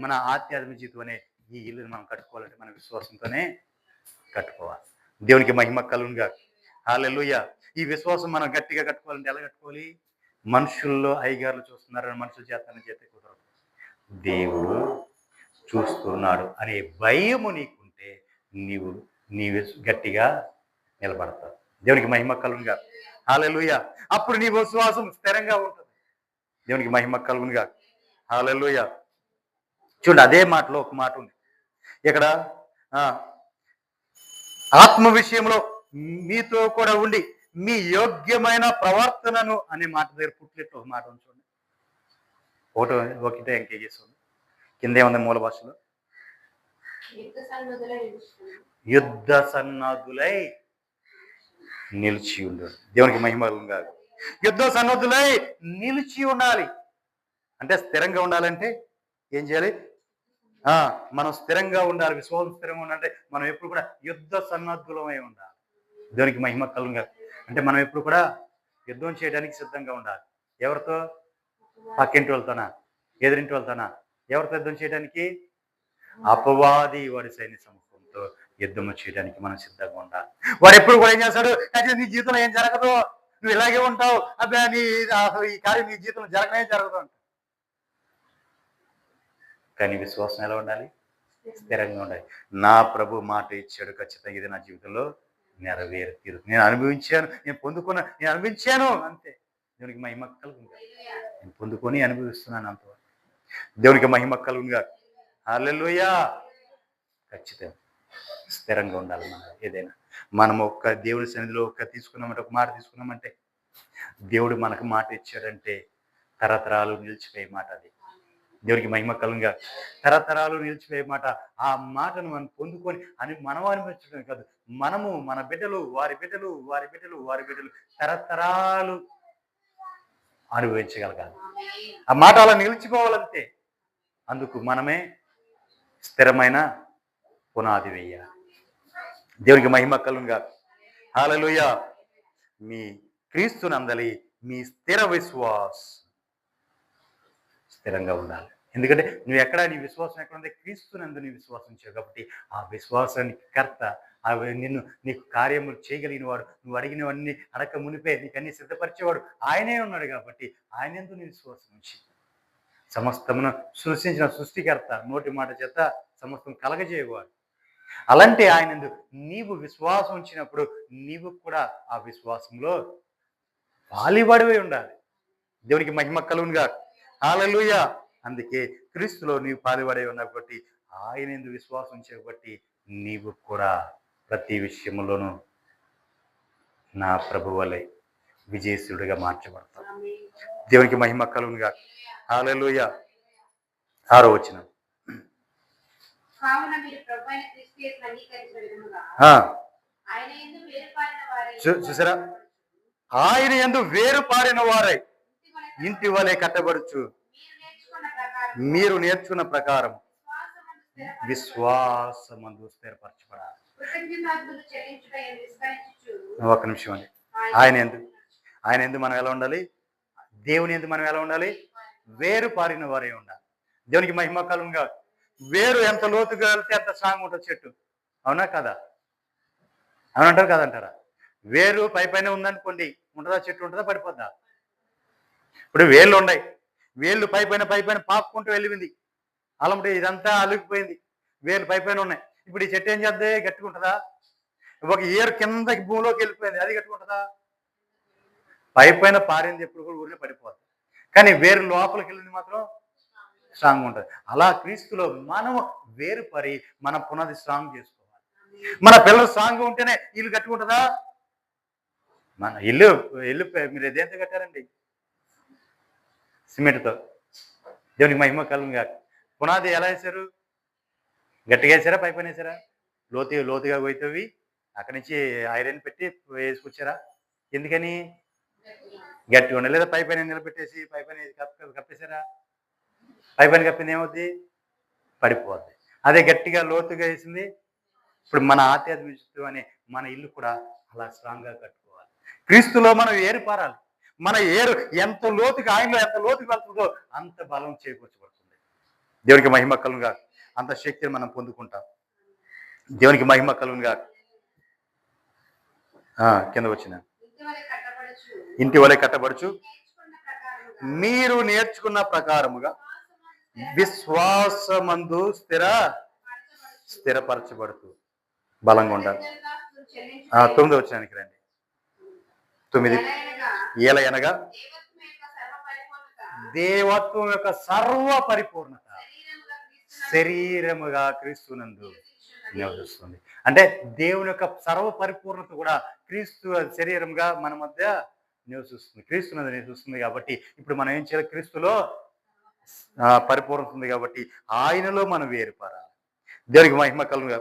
మన ఆధ్యాత్మిక జీవితం అనే ఈ ఇల్లుని మనం కట్టుకోవాలంటే మన విశ్వాసంతోనే కట్టుకోవాలి. దేవునికి మహిమ కలుగునుగా. హల్లెలూయా. ఈ విశ్వాసం మనం గట్టిగా కట్టుకోవాలంటే ఎలా కట్టుకోవాలి? మనుషుల్లో అయ్యగారులు చూస్తున్నారని మనుషుల చేత కుదరదు. దేవుడు చూస్తున్నాడు అనే భయము నీకుంటే నీవు గట్టిగా నిలబడతావు. దేవునికి మహిమ కలుగునుగా. హల్లెలూయా. అప్పుడు నీ విశ్వాసం స్థిరంగా ఉంటుంది. దేవునికి మహిమ కలుగునుగా. హల్లెలూయా. చూడండి, అదే మాటలో ఒక మాట ఉంది ఇక్కడ. ఆత్మ విషయంలో మీతో కూడా ఉండి మీ యోగ్యమైన ప్రవర్తనను అనే మాట దగ్గర పుట్టినట్టు ఒక మాట ఉంది చూడండి. ఒకటే ఎంకేజేస్తుంది. కింద ఏముంది మూల భాషలో? యుద్ధ సన్నద్ధులై నిలిచి ఉండు. దేవునికి మహిమ కాదు. యుద్ధ సన్నద్ధులై నిలిచి ఉండాలి. అంటే స్థిరంగా ఉండాలంటే ఏం చేయాలి? మనం స్థిరంగా ఉండాలి. విశ్వాసం స్థిరంగా ఉండాలంటే మనం ఎప్పుడు కూడా యుద్ధ సన్నద్ధులమై ఉండాలి. దేవునికి మహిమ కలుగునుగా. అంటే మనం ఎప్పుడు కూడా యుద్ధం చేయడానికి సిద్ధంగా ఉండాలి. ఎవరితో? పక్కింటి వాళ్ళతోనా? ఎదురింటి వాళ్ళతోనా? ఎవరితో యుద్ధం చేయడానికి? అపవాది వాడి సైన్య సమూహంతో యుద్ధం చేయడానికి మనం సిద్ధంగా ఉండాలి. వాడు ఎప్పుడు కూడా ఏం చేస్తాడు? అయితే నీ జీవితంలో ఏం జరగదు, నువ్వు ఇలాగే ఉంటావు, అబ్బాయి ఈ కార్యం నీ జీవితంలో జరగదు అంట. కానీ విశ్వాసం ఎలా ఉండాలి? స్థిరంగా ఉండాలి. నా ప్రభు మాట ఇచ్చాడు, ఖచ్చితంగా ఇది నా జీవితంలో నెరవేరు తీరు. నేను అనుభవించాను, నేను అనుభవించాను అంతే. దేవునికి మహిమ కలుగునుగా. నేను పొందుకొని అనుభవిస్తున్నాను అంత. దేవునికి మహిమ కలుగునుగా. హల్లెలూయా. ఖచ్చితంగా స్థిరంగా ఉండాలి. ఏదైనా మనం ఒక్క దేవుడి సన్నిధిలో తీసుకున్నామంటే, ఒక మాట తీసుకున్నామంటే, దేవుడు మనకు మాట ఇచ్చాడంటే తరతరాలు నిలిచిపోయే మాట అది. దేవునికి మహిమ కలుగునుగా. తరతరాలు నిలిచిపోయే మాట. ఆ మాటను మనం పొందుకొని మనం అనిపించడం కాదు, మనము, మన బిడ్డలు, వారి బిడ్డలు, వారి బిడ్డలు, వారి బిడ్డలు తరతరాలు అనుభవించగలగాలి. ఆ మాట అలా నిలిచిపోవాలంతే. అందుకు మనమే స్థిరమైన పునాది వేయాలి. దేవునికి మహిమ కలుగునుగా. హల్లెలూయా. మీ క్రీస్తునందలి మీ స్థిర విశ్వాసం స్థిరంగా ఉండాలి. ఎందుకంటే నువ్వు ఎక్కడ, నీ విశ్వాసం ఎక్కడ ఉంది? క్రీస్తునందు నీ విశ్వాసించావు కాబట్టి ఆ విశ్వాసానికి కర్త, నీకు కార్యములు చేయగలిగిన వాడు, నువ్వు అడిగినవన్నీ అడగక మునిపే నీకు అన్ని సిద్ధపరిచేవాడు ఆయనే ఉన్నాడు. కాబట్టి ఆయన యందు నీ విశ్వాసం ఉంచి సమస్తమును సృష్టించిన సృష్టికర్త, నోటి మాట చేత సమస్తం కలగజేయవాడు. అలాంటి ఆయన యందు నీవు విశ్వాసం ఉంచినప్పుడు నీవు కూడా ఆ విశ్వాసంలో పాలివాడివై ఉండాలి. దేవునికి మహిమ కలుగునుగా. హల్లెలూయా. అందుకే క్రీస్తులో నీవు పాలివాడై ఉన్నావు కాబట్టి, ఆయన యందు విశ్వాసం చేయబట్టి నీవు కూడా ప్రతి విషయంలోనూ నా ప్రభు వలె విజయశీలుడిగా మార్చబడతాం. దేవునికి మహిమ కలుగునుగా. హల్లెలూయా. 6వ వచనం. చూసారా, ఆయన యందు వేరు పారిన వారై ఇంటి వలె కట్టబడుచు మీరు నేర్చుకున్న ప్రకారం విశ్వాసమందు స్థిరపరచబడాలి. ఒక్క నిమిషం అండి. ఆయన ఎందు మనం ఎలా ఉండాలి? దేవుని ఎందు మనం ఎలా ఉండాలి? వేరు పారిన వారే ఉండాలి. దేవునికి మహిమ కలుగునుగా. వేరు ఎంత లోతుగా వెళ్తే అంత స్ట్రాంగ్ ఉంటుంది చెట్టు. అవునా కదా? అవునంటారు కదంటారా? వేరు పైన ఉందనుకోండి, ఉంటుందా చెట్టు? ఉంటుందా? పడిపోద్దా? ఇప్పుడు వేళ్ళు ఉన్నాయి, వేళ్ళు పైపైన పాక్కుంటూ వెళ్ళింది, అలముంటే ఇదంతా అలిగిపోయింది, వేళ్ళు పైపైన ఉన్నాయి. ఇప్పుడు ఈ చెట్టు ఏం చేద్దే? గట్టిగా ఉంటుందా? ఒక ఏరు కిందకి భూమిలోకి వెళ్ళిపోయింది, అది గట్టిగా ఉంటుందా? పైపైన పారింది ఎప్పుడు కూడా ఊరిలో పడిపోద్ది, కానీ వేరు లోపలికి వెళ్ళింది మాత్రం స్ట్రాంగ్ ఉంటుంది. అలా క్రీస్తులో మనం వేరు పరి మన పునాది స్ట్రాంగ్ చేసుకోవాలి. మన పిల్లలు స్ట్రాంగ్ ఉంటేనే ఇల్లు కట్టుకుంటుందా? మన ఇల్లు మీరు దేంతో కట్టారండి? సిమెంట్తో. దేవునికి మహిమ కలుగునుగా. పునాది ఎలా వేశారు? గట్టిగా వేసారా? పైపైన వేసారా? లోతుగా పోయితేవి అక్కడి నుంచి ఐరన్ పెట్టి వేసుకొచ్చారా? ఎందుకని? గట్టిగా ఉండాలి. లేదా పైపైన నిలబెట్టేసి పైపైన కప్పేశారా? పైపైన కప్పింది ఏమవుద్ది? పడిపోద్ది. అదే గట్టిగా లోతుగా వేసింది. ఇప్పుడు మన ఆధ్యాత్మిక అనే మన ఇల్లు కూడా అలా స్ట్రాంగ్గా కట్టుకోవాలి. క్రీస్తులో మనం ఏరు పారాలి. మన ఏరు ఎంత లోతుగా, ఆయనలో ఎంత లోతుగా వెళ్తుందో అంత బలం చేకూర్చబడుతుంది. దేవునికి మహిమ కలుగునుగా. అంత శక్తిని మనం పొందుకుంటాం. దేవునికి మహిమ కలుగునుగా. కింద వచ్చిన ఇంటి వలె కట్టబడుచు మీరు నేర్చుకున్న ప్రకారముగా విశ్వాసమందు స్థిరపరచబడుతూ బలంగా ఉండాలి. 9వ వచనానికి రండి. 9. ఏలయనగా దేవత్వం యొక్క సర్వ పరిపూర్ణత శరీరముగా క్రీస్తునందు నివసిస్తుంది. అంటే దేవుని యొక్క సర్వ పరిపూర్ణత కూడా క్రీస్తు శరీరంగా మన మధ్య నివసిస్తుంది, క్రీస్తునందు నివసిస్తుంది. కాబట్టి ఇప్పుడు మనం ఏం చేయాలి? క్రీస్తులో పరిపూర్ణత ఉంది కాబట్టి ఆయనలో మనం వేరుపారాలి. దేవునికి మహిమ కలుగునుగా.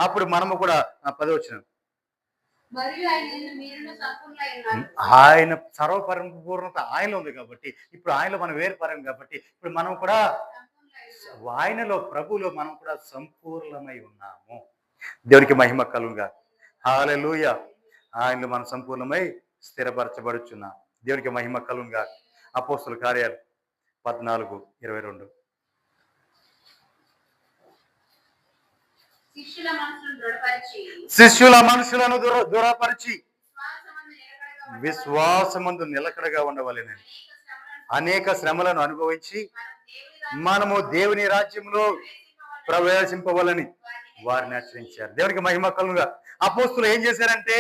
అప్పుడు మనము కూడా 10వ వచనం, ఆయన సర్వ పరిపూర్ణత ఆయనలో ఉంది కాబట్టి ఇప్పుడు ఆయనలో మనం వేరుపారాం కాబట్టి ఇప్పుడు మనం కూడా ఆయనలో, ప్రభువులో మనం కూడా సంపూర్ణమై ఉన్నాము. దేవునికి మహిమ కలుగునుగా. హల్లెలూయా. ఆయనలో మనం సంపూర్ణమై స్థిరపరచబడుచున్నాం. దేవునికి మహిమ కలుగునుగా. అపోస్తలుల కార్యాలు 14:22. శిష్యుల మనసులను దృఢపరిచి విశ్వాసమందు నిలకడగా ఉండవలెనని అనేక శ్రమలను అనుభవించి మనము దేవుని రాజ్యంలో ప్రవేశింపవలని వారిని హెచ్చరించారు. దేవునికి మహిమ కలుగునుగా. అపోస్తులు ఏం చేశారంటే,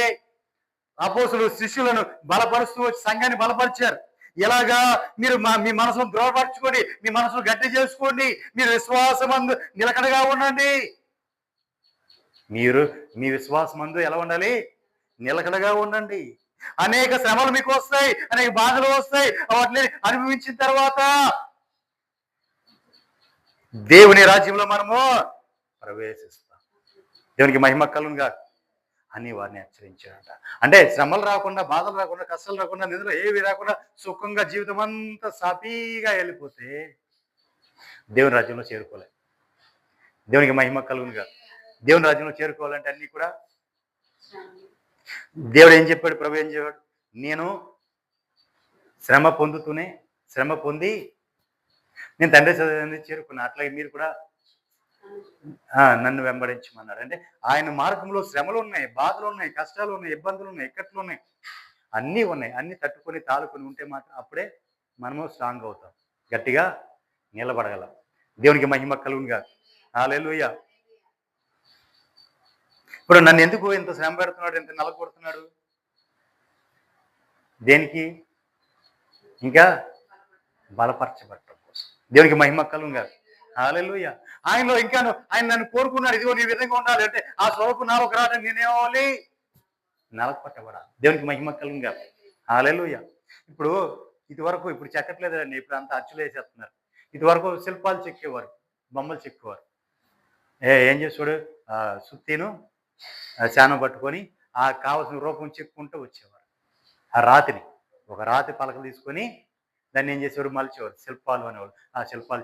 అపోస్తులు శిష్యులను బలపరుస్తూ వచ్చి సంఘాన్ని బలపరిచారు. ఎలాగా? మీరు మీ మనసును దృఢపరచుకోండి, మీ మనసును గట్టి చేసుకోండి, మీరు విశ్వాసమందు నిలకడగా ఉండండి. మీరు మీ విశ్వాసమందు ఎలా ఉండాలి? నిలకడగా ఉండండి. అనేక శ్రమలు మీకు వస్తాయి, అనేక బాధలు వస్తాయి. వాటిని అనుభవించిన తర్వాత దేవుని రాజ్యంలో మనము ప్రవేశిస్తాం. దేవునికి మహిమ కలుగునుగా అని వారిని హెచ్చరించారట. అంటే శ్రమలు రాకుండా, బాధలు రాకుండా, కష్టాలు రాకుండా, నిధులు ఏవి రాకుండా సుఖంగా జీవితం అంతా సాఫీగా వెళ్ళిపోతే దేవుని రాజ్యంలో చేరుకోలేదు. దేవునికి మహిమ కలుగునుగా. దేవుని రాజ్యంలో చేరుకోవాలంటే అన్ని కూడా దేవుడు ఏం చెప్పాడు? ప్రభు ఏం చెప్పాడు? నేను శ్రమ పొంది నేను తండ్రి చదివింది చేరుకున్నా, అట్లాగే మీరు కూడా నన్ను వెంబడించమన్నాడు. అంటే ఆయన మార్గంలో శ్రమలు ఉన్నాయి, బాధలు ఉన్నాయి, కష్టాలు ఉన్నాయి, ఇబ్బందులు ఉన్నాయి, ఇక్కట్లు ఉన్నాయి, అన్నీ ఉన్నాయి. అన్ని తట్టుకొని తాళుకొని ఉంటే మాత్రం అప్పుడే మనము స్ట్రాంగ్ అవుతాం, గట్టిగా నిలబడగలం. దేవునికి మహిమ కలుగునుగా. హల్లెలూయా. ఇప్పుడు నన్ను ఎందుకు ఇంత శ్రమ పెడుతున్నాడు, ఇంత నలగొడుతున్నాడు? దేనికి? ఇంకా బలపరచబడటం కోసం. దేవునికి మహిమ కలుగునుగా. హల్లెలూయా. ఆయనలో ఇంకా ఆయన నన్ను కోరుకున్నాడు, ఇదిగో నీ విధంగా ఉండాలి అంటే ఆ స్వరూపు నాలోకి రావడానికి నేనేమవ్వాలి? నలగొట్టబడాలి. దేవునికి మహిమ కలుగునుగా. హల్లెలూయా. ఇప్పుడు ఇదివరకు ఇప్పుడు చెక్కట్లేదండి. ఇప్పుడు అంతా అచ్చులు వేసేస్తున్నారు. ఇదివరకు శిల్పాలు చెక్కేవారు, బొమ్మలు చెక్కేవారు. ఏం చేసేవాడు సుత్తిను శానం పట్టుకొని కావాల్సిన రూపం చెక్కుంటూ వచ్చేవారు. ఆ రాతిని ఒక రాతి పలక తీసుకొని దాన్ని ఏం చేసేవారు, మలిచేవారు. శిల్పాలు అనేవాడు. ఆ శిల్పాలు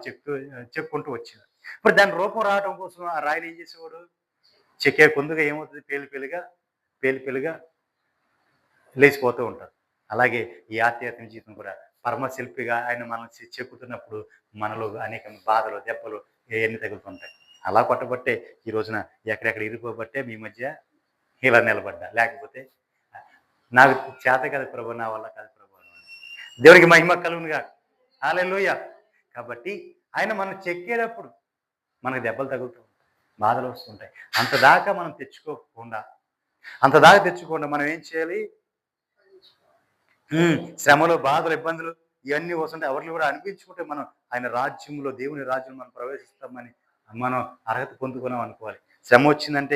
చెక్కుంటూ వచ్చేవారు. ఇప్పుడు దాని రూపం రావడం కోసం ఆ రాయిని ఏం చేసేవాడు, చెక్కే కొందుగా ఏమవుతుంది, పేలిపేలుగా లేచిపోతూ ఉంటారు. అలాగే ఈ ఆధ్యాత్మిక జీవితం కూడా పరమశిల్పిగా ఆయన మనం చెక్కుతున్నప్పుడు మనలో అనేక బాధలు, దెబ్బలు ఇవన్నీ తగులుతుంటాయి. అలా కొట్టబట్టే ఈ రోజున ఎక్కడెక్కడ ఇరిగిపోబట్టే మీ మధ్య ఇలా నిలబడ్డా. లేకపోతే నాకు చేత కాదు ప్రభు, నా వల్ల కాదు ప్రభు. దేవునికి మహిమ కలుగునుగా. హల్లెలూయా. కాబట్టి ఆయన మనం చెక్కేటప్పుడు మనకు దెబ్బలు తగులుతూ ఉంటాయి, బాధలు వస్తుంటాయి. అంతదాకా మనం తెచ్చుకోకుండా మనం ఏం చేయాలి, శ్రమలు, బాధలు, ఇబ్బందులు ఇవన్నీ వస్తుంటాయి. ఎవరిని కూడా అనిపించుకుంటే మనం ఆయన రాజ్యంలో, దేవుని రాజ్యంలో మనం ప్రవేశిస్తామని మనం అర్హత పొందుకున్నాం అనుకోవాలి. శ్రమ వచ్చిందంటే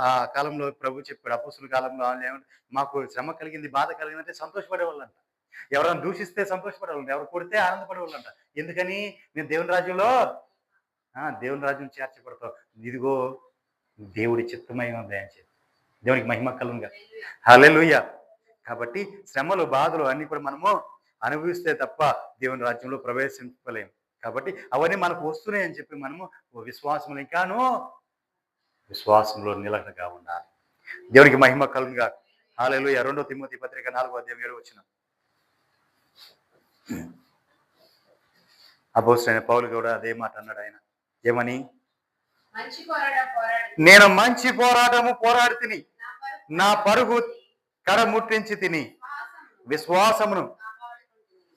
ఆ కాలంలో ప్రభు చెప్పాడు, అపోస్తుల కాలంలో ఏమంటే మాకు శ్రమ కలిగింది, బాధ కలిగిందంటే సంతోషపడేవాళ్ళంట. ఎవరైనా దూషిస్తే సంతోషపడేవాళ్ళంట, ఎవరు కొడితే ఆనందపడేవాళ్ళంట. ఎందుకని, నేను దేవుని రాజ్యంలో దేవుని రాజ్యం చేర్చబడతావు, ఇదిగో దేవుడి చిత్తమై ఉంది అని చెప్పి. దేవునికి మహిమ కలుగునుగా. హల్లెలూయా. కాబట్టి శ్రమలు, బాధలు అన్ని కూడా మనము అనుభవిస్తే తప్ప దేవుని రాజ్యంలో ప్రవేశించలేము. కాబట్టి అవన్నీ మనకు వస్తున్నాయి అని చెప్పి మనము విశ్వాసంలో ఇంకాను విశ్వాసంలో నిలకడగా ఉండాలి. దేవునికి మహిమ కలుగునుగా. హల్లెలూయా. 2 తిమోతి పత్రిక 4:7 అపోస్తలుడైన పౌలు కూడా అదే మాట అన్నాడు. ఆయన ఏమని, నేను మంచి పోరాటము పోరాడి తిని, నా పరుగు కడముట్టించి తిని, విశ్వాసమును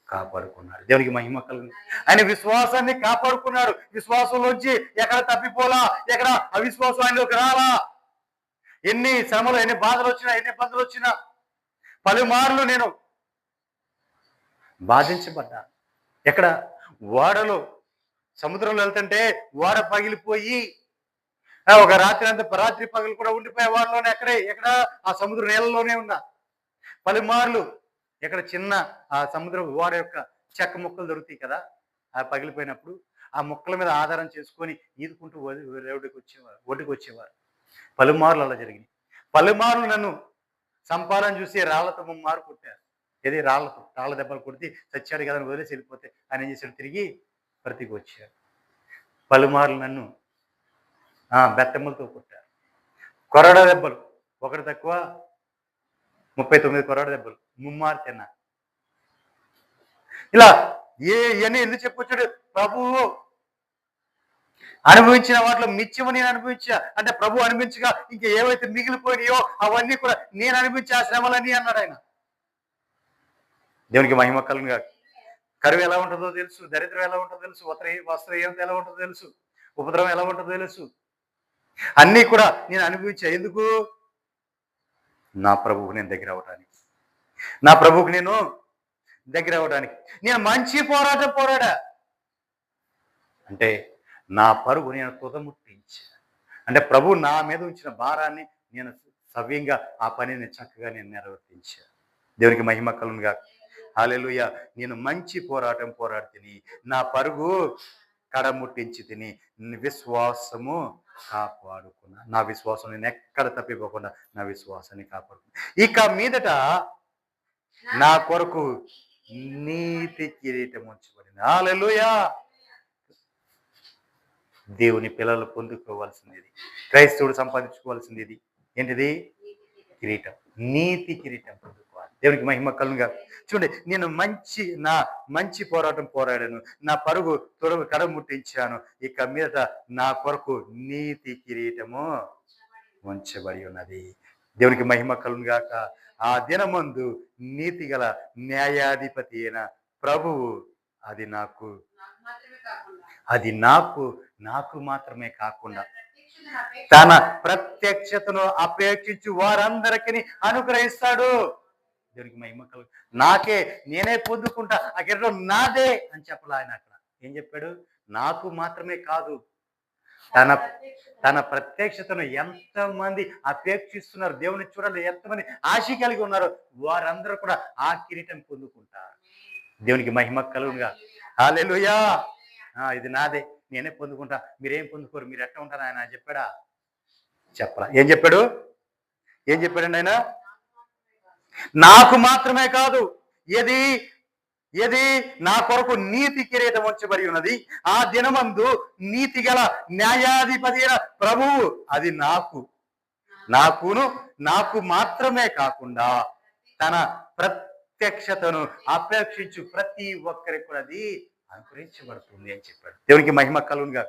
కాపాడుకున్నాడు. దేవునికి మహిమ కలుగును. ఆయన విశ్వాసాన్ని కాపాడుకున్నాడు. విశ్వాసంలోంచి ఎక్కడ తప్పిపోలా, ఎక్కడ అవిశ్వాసం ఆయనలోకి రాలా. ఎన్ని శ్రమలు, ఎన్ని బాధలు వచ్చినా, ఎన్ని ఇబ్బందులు వచ్చినా పలుమార్లు నేను బాధించబడ్డా. ఎక్కడ, ఓడలో సముద్రంలో వెళ్తుంటే ఓడ పగిలిపోయి ఒక రాత్రి పగలు కూడా ఉండిపోయే వాడలోనే ఎక్కడ ఆ సముద్ర నీళ్ళలోనే ఉన్నా. పలుమార్లు ఎక్కడ చిన్న ఆ సముద్ర ఓడ యొక్క చెక్క ముక్కలు దొరుకుతాయి కదా, ఆ పగిలిపోయినప్పుడు ఆ ముక్కల మీద ఆధారం చేసుకొని ఈదుకుంటూ ఒడ్డుకు వచ్చేవారు. పలుమార్లు అలా జరిగింది. పలుమార్లు నన్ను సంపాదన చూసి రాళ్లతో మారు కొట్టారు. రాళ్ళ దెబ్బలు కొడితే చచ్చాడు కదా అని వదిలేసి వెళ్ళిపోతే ఆయన ఏం చేశాడు, తిరిగి బ్రతికి వచ్చాడు. పలుమార్లు నన్ను బెత్తమ్మలతో కొట్టారు. కొరడా దెబ్బలు, ఒకటి తక్కువ 39 కొరడా దెబ్బలు, ముమ్మారు తిన్నా. ఇలా ఇవన్నీ ఎందుకు చెప్పుకొచ్చాడు, ప్రభువు అనుభవించిన వాటిలో మిచ్చము నేను అనుభవించా అంటే ప్రభు అనుభవించగా ఇంకా ఏవైతే మిగిలిపోయినాయో అవన్నీ కూడా నేను అనుభవించే ఆ శ్రమలన్నీ అన్నాడు ఆయన. దేవునికి మహిమ కలుగునుగా. కరువు ఎలా ఉంటుందో తెలుసు, దరిద్రం ఎలా ఉంటుందో తెలుసు, వస్త్రం ఎలా ఉంటుందో తెలుసు, ఉపద్రవం ఎలా ఉంటుందో తెలుసు. అన్నీ కూడా నేను అనుభవించా. ఎందుకు, నా ప్రభువుకు నేను దగ్గర అవ్వడానికి, నా ప్రభువుకు నేను దగ్గర అవ్వడానికి. నేను మంచి పోరాటం పోరాడా అంటే నా పరుగు నేను తుదముట్టించా అంటే ప్రభు నా మీద ఉంచిన భారాన్ని నేను సవ్యంగా ఆ పనిని చక్కగా నేను నెరవేర్తించా. దేవునికి మహిమ కలుగునుగా. హల్లెలూయా. నేను మంచి పోరాటం పోరాడి తిని, నా పరుగు కడముట్టించి తిని, విశ్వాసము కాపాడుకున్నా. నా విశ్వాసం నేను ఎక్కడ తప్పిపోకుండా నా విశ్వాసాన్ని కాపాడుకున్నా. ఇక మీదట నా కొరకు నీతి కిరీటం ఉంచబడింది. హల్లెలూయా. దేవుని పిల్లలు పొందుకోవాల్సింది, క్రైస్తవుడు సంపాదించుకోవాల్సింది ఇది ఏంటిది, కిరీటం, నీతి కిరీటం పొందుకోవాలి. దేవునికి మహిమ కలుగునుగా. చూడండి, నేను మంచి పోరాటం పోరాడాను, నా పరుగు కడముట్టించాను, ఇక మీదట నా కొరకు నీతి కిరీటము ఉంచబడి ఉన్నది. దేవునికి మహిమ కలుగునుగాక. ఆ దినమందు నీతి గల న్యాయాధిపతి అయిన ప్రభువు నాకు మాత్రమే కాకుండా తన ప్రత్యక్షతను అపేక్షించు వారందరికీ అనుగ్రహిస్తాడు. దేవునికి మహిమ కలుగు. నేనే పొందుకుంటా, ఆ కిరీటం నాదే అని చెప్పాలి ఆయన. అక్కడ ఏం చెప్పాడు, నాకు మాత్రమే కాదు, తన ప్రత్యక్షతను ఎంతమంది అపేక్షిస్తున్నారు, దేవుని చూడండి ఎంతమంది ఆశ కలిగి ఉన్నారు, వారందరూ కూడా ఆ కిరీటం పొందుకుంటారు. దేవునికి మహిమ కలుగునుగా. హల్లెలూయా. ఇది నాదే, నేనే పొందుకుంటా, మీరేం పొందుకోరు, మీరు ఎట్లా ఉంటారు ఆయన చెప్పాడా? చెప్పరా. ఏం చెప్పాడు? ఏం చెప్పాడండి ఆయన? నాకు మాత్రమే కాదు, ఏది ఏది నా కొరకు నీతి కిరీటం వచ్చబడి ఉన్నది, ఆ దినమందు నీతి గల న్యాయాధిపతి అయిన ప్రభువు అది నాకు మాత్రమే కాకుండా తన ప్రత్యక్షతను అపేక్షించు ప్రతి ఒక్కరికి కూడా అది అనుగ్రహించబడుతుంది అని చెప్పాడు. దేవునికి మహిమ కలుగునుగా.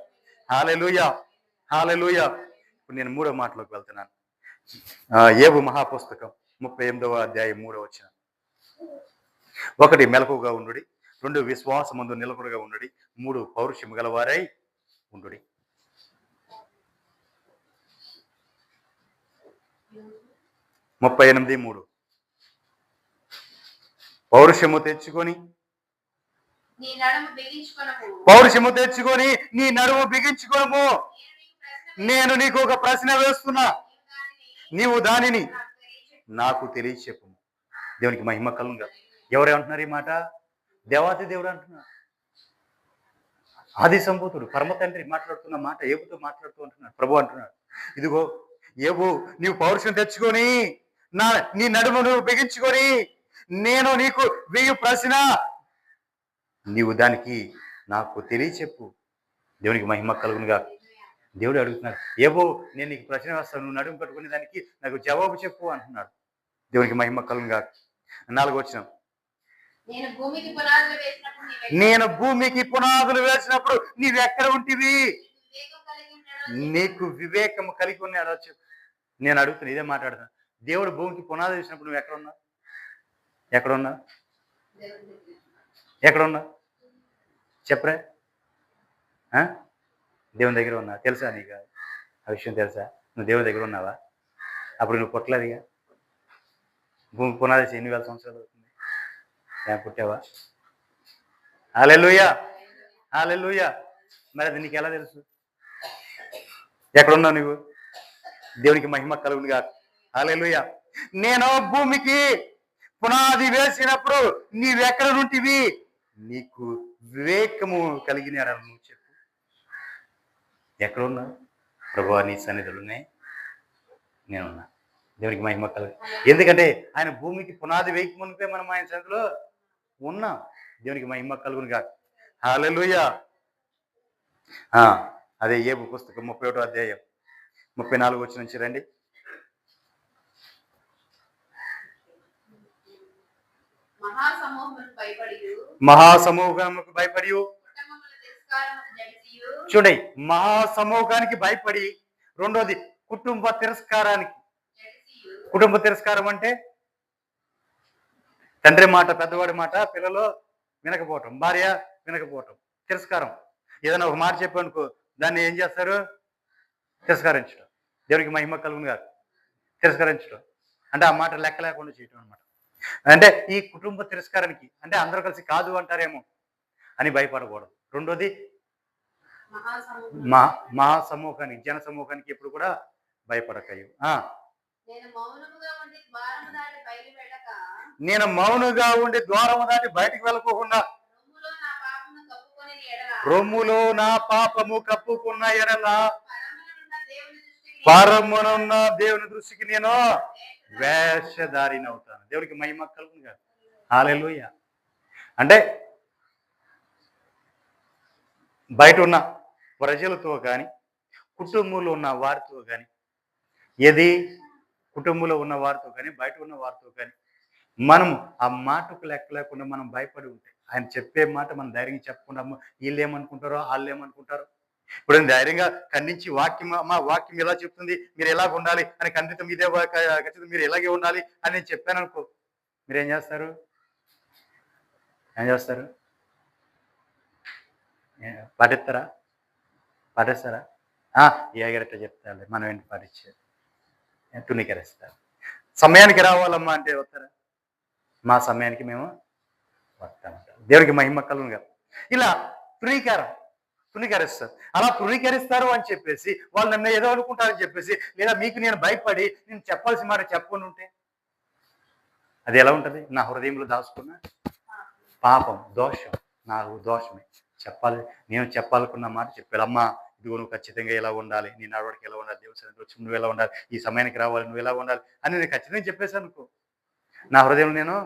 హల్లెలూయా. హల్లెలూయా. ఇప్పుడు నేను 3వ మాటలోకి వెళ్తున్నాను. యోబు మహాపుస్తకం 38వ అధ్యాయం 3వ వచనం. 1 మెలకుగా ఉండుడి, 2 విశ్వాసమందు నిలకడగా ఉండుడి, 3 పౌరుషము గలవారై ఉండుడి. 38:3. పౌరుషము తెచ్చుకొని నీ నడుము బిగించుకొనము. నేను నీకు ఒక ప్రశ్న వేస్తున్నా, నీవు దానిని నాకు తెలియచెప్పు. దేవునికి మహిమ కలుగునుగా. ఎవరేమంటున్నారు ఈ మాట? దేవాది దేవుడు అంటున్నారు. ఆది సంభూతుడు పరమ తండ్రి మాట్లాడుతున్న మాట యోబుతో మాట్లాడుతూ అంటున్నాడు. ప్రభు అంటున్నాడు, ఇదిగో యోబు, నీవు పౌరుషం తెచ్చుకొని నీ నడుము నువ్వు బిగించుకొని నేను నీకు వెయ్యి ప్రశ్న, నీవు దానికి నాకు తెలియచెప్పు. దేవునికి మహిమ కలుగునుగా. దేవుడు అడుగుతున్నాడు, యోబు నేను నీకు ప్రశ్న వేస్తాను, నువ్వు నడుము కట్టుకునే దానికి నాకు జవాబు చెప్పు అంటున్నాడు. దేవునికి మహిమ కలుగునుగా. 4వ వచనం. నేను భూమికి పునాదులు వేసినప్పుడు నీవెక్కడ ఉంటివి? నీకు వివేకము కలిగి ఉన్నాడు చెప్పు. నేను అడుగుతున్నా, ఇదే మాట్లాడుతున్నా. దేవుడు భూమికి పునాదులు వేసినప్పుడు నువ్వు ఎక్కడున్నా? ఎక్కడున్నా? ఎక్కడున్నా చెప్పరా? దేవుని దగ్గర ఉన్నా. తెలుసా నీకు ఆ విషయం? తెలుసా? నువ్వు దేవుని దగ్గర ఉన్నావా? అప్పుడు నువ్వు పుట్టలేదుగా. భూమి పునాది ఎన్ని వేల సంవత్సరాలు అవుతుంది? పుట్టావా? హల్లెలూయా. హల్లెలూయా. మరి అది నీకు ఎలా తెలుసు? ఎక్కడున్నావు నువ్వు? దేవునికి మహిమ కలుగునుగా. హల్లెలూయా. నేను భూమికి పునాది వేసినప్పుడు నీవెక్కడ నుంటివి? నీకు వివేకము కలిగినాడు నువ్వు చెప్పు. ఎక్కడున్నావు? ప్రభువా నీ సన్నిధిలోనే నేనున్నా. దేవునికి మహిమ కలుగు. ఎందుకంటే ఆయన భూమికి పునాది వేయక మునిపే మనం ఆయన సన్నిధిలో ఉన్నాం. దేవునికి మహిమ కలుగునుగా. హల్లెలూయా. అదే యోబు పుస్తకం 31వ అధ్యాయం 34 వచనం నుంచి రండి. మహాసమూహముకు భయపడి చూడండి, మహాసమూహానికి భయపడి, రెండోది కుటుంబ తిరస్కారానికి. కుటుంబ తిరస్కారం అంటే తండ్రి మాట, పెద్దవాడి మాట పిల్లలు వినకపోవటం, భార్య వినకపోవటం, తిరస్కారం. ఏదైనా ఒక మాట చెప్పనుకో దాన్ని ఏం చేస్తారు? తిరస్కరించడం. దేవునికి మహిమ కలుగునుగా. తిరస్కరించడం అంటే ఆ మాట లెక్క లేకుండా చేయటం అనమాట. అంటే ఈ కుటుంబ తిరస్కారానికి అంటే అందరూ కలిసి కాదు అంటారేమో అని భయపడకూడదు. రెండోది మహాసమూహానికి, జన సమూహానికి ఎప్పుడు కూడా భయపడకయ్యు. నేను మౌనుగా ఉండి ద్వారము దాటి బయటికి వెళ్ళకోకుండా రొమ్ములో నా పాపము కప్పుకున్న ఎడల పరమునున్న దేవుని దృష్టికి నేను వేషధారిని అవుతాను. దేవుడికి మహిమ కలుగునుగా. హల్లెలూయా. అంటే బయట ఉన్న ప్రజలతో కానీ, కుటుంబంలో ఉన్న వారితో కానీ, కుటుంబంలో ఉన్న వారితో కానీ, బయట ఉన్న వారితో కానీ మనం ఆ మాటకు లెక్క లేకుండా మనం భయపడి ఉంటే, ఆయన చెప్పే మాట మనం ధైర్యంగా చెప్పకుండా వీళ్ళు ఏమనుకుంటారో వాళ్ళు ఏమనుకుంటారో. ఇప్పుడు ధైర్యంగా ఖండించి మా వాక్యం ఎలా చెప్తుంది, మీరు ఎలాగ ఉండాలి అని ఖండితం, ఇదే ఖచ్చితంగా మీరు ఇలాగే ఉండాలి అని నేను చెప్పాను అనుకో, మీరేం చేస్తారు? పాటిస్తారా? ఏగరట చెప్తారు, మనం ఏంటి పాటించారు, తుణికరేస్తారు. సమయానికి రావాలమ్మా అంటే వస్తారా? మా సమయానికి మేము వస్తామంటారు. దేవుడికి మహిమ కలుగునుగా. ఇలా తుణీకారం తృణీకరిస్తారు. అలా తృణీకరిస్తారు అని చెప్పేసి వాళ్ళు నన్ను ఏదో అనుకుంటారని చెప్పేసి, లేదా మీకు నేను భయపడి నేను చెప్పాల్సిన మాట చెప్పకుండా ఉంటే అది ఎలా ఉంటుంది? నా హృదయంలో దాచుకున్న పాపం, దోషం, నాకు దోషమే. నేను చెప్పాలనుకున్న మాట చెప్పాను. అమ్మ ఇదిగో నువ్వు ఖచ్చితంగా ఎలా ఉండాలి, నీ నడవడికి ఎలా ఉండాలి, దేవుని సన్నిధికి వచ్చి నువ్వు ఎలా ఉండాలి, ఈ సమయానికి రావాలి, నువ్వు ఎలా ఉండాలి అని నేను ఖచ్చితంగా చెప్పేశాను అనుకో. నా హృదయంలో నేను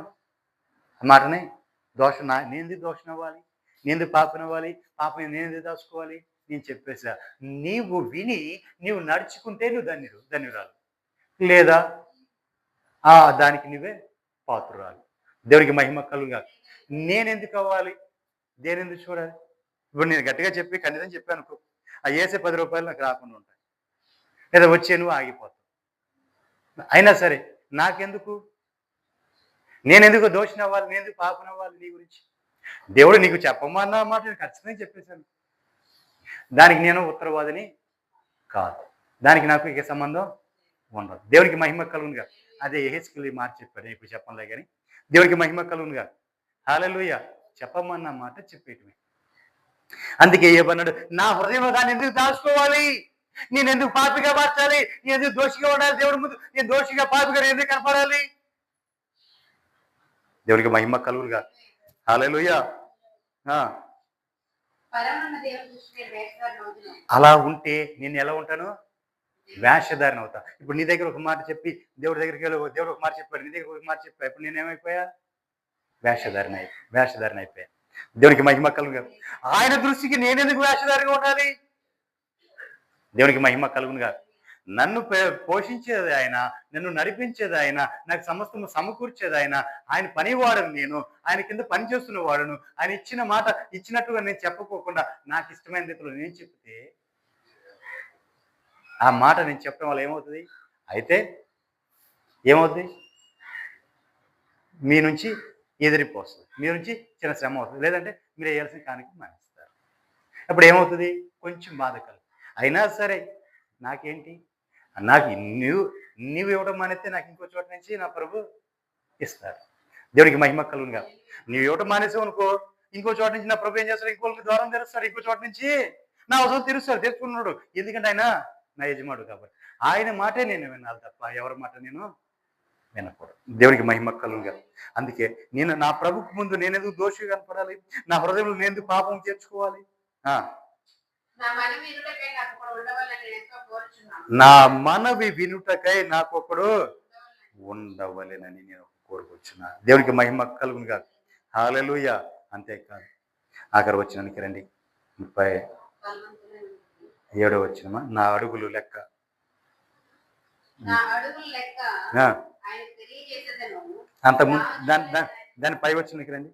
ఆ మాటని నేనెందుకు దోషం అవ్వాలి, నేనెందుకు పాపం అవ్వాలి, పాపం నేనెందుకు దాచుకోవాలి, నేను చెప్పేసా. నీవు విని నీవు నడుచుకుంటే నువ్వు ధన్యురాలు, లేదా దానికి నువ్వే పాత్రురాలు. దేవుడికి మహిమ కలుగాక. నేనెందుకు అవ్వాలి, దేనెందుకు చూడాలి? ఇప్పుడు నేను గట్టిగా చెప్పి ఖండితం చెప్పాను అనుకో, ఆ వేసే 10 రూపాయలు నాకు రాకుండా ఉంటాయి, లేదా వచ్చే నువ్వు ఆగిపోతావు. అయినా సరే నాకెందుకు, నేనెందుకు దోషిని అవ్వాలి, నేనెందుకు పాపం అవ్వాలి నీ గురించి? దేవుడు నీకు చెప్పమన్న మాట నేను ఖచ్చితంగా చెప్పేశాను. దానికి నేను ఉత్తరవాదిని కాదు, దానికి నాకు ఇక సంబంధం ఉండదు. దేవునికి మహిమ కలుగునుగా. అదే యెహెజ్కేలు మాట చెప్పాడు, ఇప్పుడు చెప్పనులే కానీ దేవునికి మహిమ కలుగునుగా. హల్లెలూయా. చెప్పమన్న మాట చెప్పేయటమే. అందుకే ఏమన్నాడు, నా హృదయంలో దాన్ని ఎందుకు దాచుకోవాలి, నేను ఎందుకు పాపిగా మార్చాలి, నేను ఎందుకు దోషిగా ఉండాలి దేవుడి ముందు, నేను దోషిగా పాపిగా ఎందుకు కనపడాలి? దేవునికి మహిమ కలుగునుగా. హల్లెలూయా. అలా ఉంటే నేను ఎలా ఉంటాను? వేషధారణ అవుతా. ఇప్పుడు నీ దగ్గర ఒక మాట చెప్పి దేవుడి దగ్గరికి వెళ్ళి దేవుడు ఒక మాట చెప్పాడు, నీ దగ్గర ఒక మాట చెప్పా, ఇప్పుడు నేనేమైపోయా? వేషధారణ అయిపోయా. దేవునికి మహిమ కలుగునుగా. ఆయన దృష్టికి నేనెందుకు వేషధారిగా ఉండాలి? దేవునికి మహిమ కలుగునుగా. నన్ను పోషించేది ఆయన, నన్ను నడిపించేది ఆయన, నాకు సమస్తము సమకూర్చేది ఆయన, ఆయన పనివాడను నేను, ఆయన కింద పని చేస్తున్న వాడును. ఆయన ఇచ్చిన మాట ఇచ్చినట్టుగా నేను చెప్పకోకుండా నాకు ఇష్టమైన రీతిలో నేను చెప్తే ఆ మాట నేను చెప్పడం వల్ల ఏమవుతుంది? అయితే ఏమవుతుంది? మీ నుంచి ఎదిరిపోస్తుంది, మీ నుంచి చిన్న శ్రమ అవుతుంది, లేదంటే మీరు వేయాల్సిన కానికి మానేస్తారు. అప్పుడు ఏమవుతుంది? కొంచెం బాధ కలుగు. అయినా సరే నాకేంటి, నాకు నీవు ఇవ్వడం మానేస్తే నాకు ఇంకో చోట నుంచి నా ప్రభు ఇస్తారు. దేవునికి మహిమ కలుగునుగా. నీవు ఇవ్వడం మానేసావు అనుకో, ఇంకో చోట నుంచి నా ప్రభు ఏం చేస్తాడు? ఇంకోళ్ళకి ద్వారం తెరుస్తాడు, ఇంకో చోట నుంచి నా అవసరం తెరుచుకున్నాడు. ఎందుకంటే ఆయన నా యజమాడు కాబట్టి. ఆయన మాటే నేను వినాలి తప్ప ఎవరి మాట నేను వినకూడదు. దేవునికి మహిమ కలుగునుగా. అందుకే నేను నా ప్రభుకు ముందు నేనెందుకు దోషిగా కనపడాలి, నా హృదయంలో నేను ఎందుకు పాపం చేర్చుకోవాలి? నా మనవి వినుటకై నాకొకడు ఉండవలెనని నేను కోరుకొచ్చున్నా. దేవునికి మహిమ కలుగునుగా. హల్లెలూయా. అంతేకాదు, ఆఖరి వచనానికి రండి. 37వ వచనమా? నా అడుగులు లెక్క అంత దాని పై వచనానికి రండి.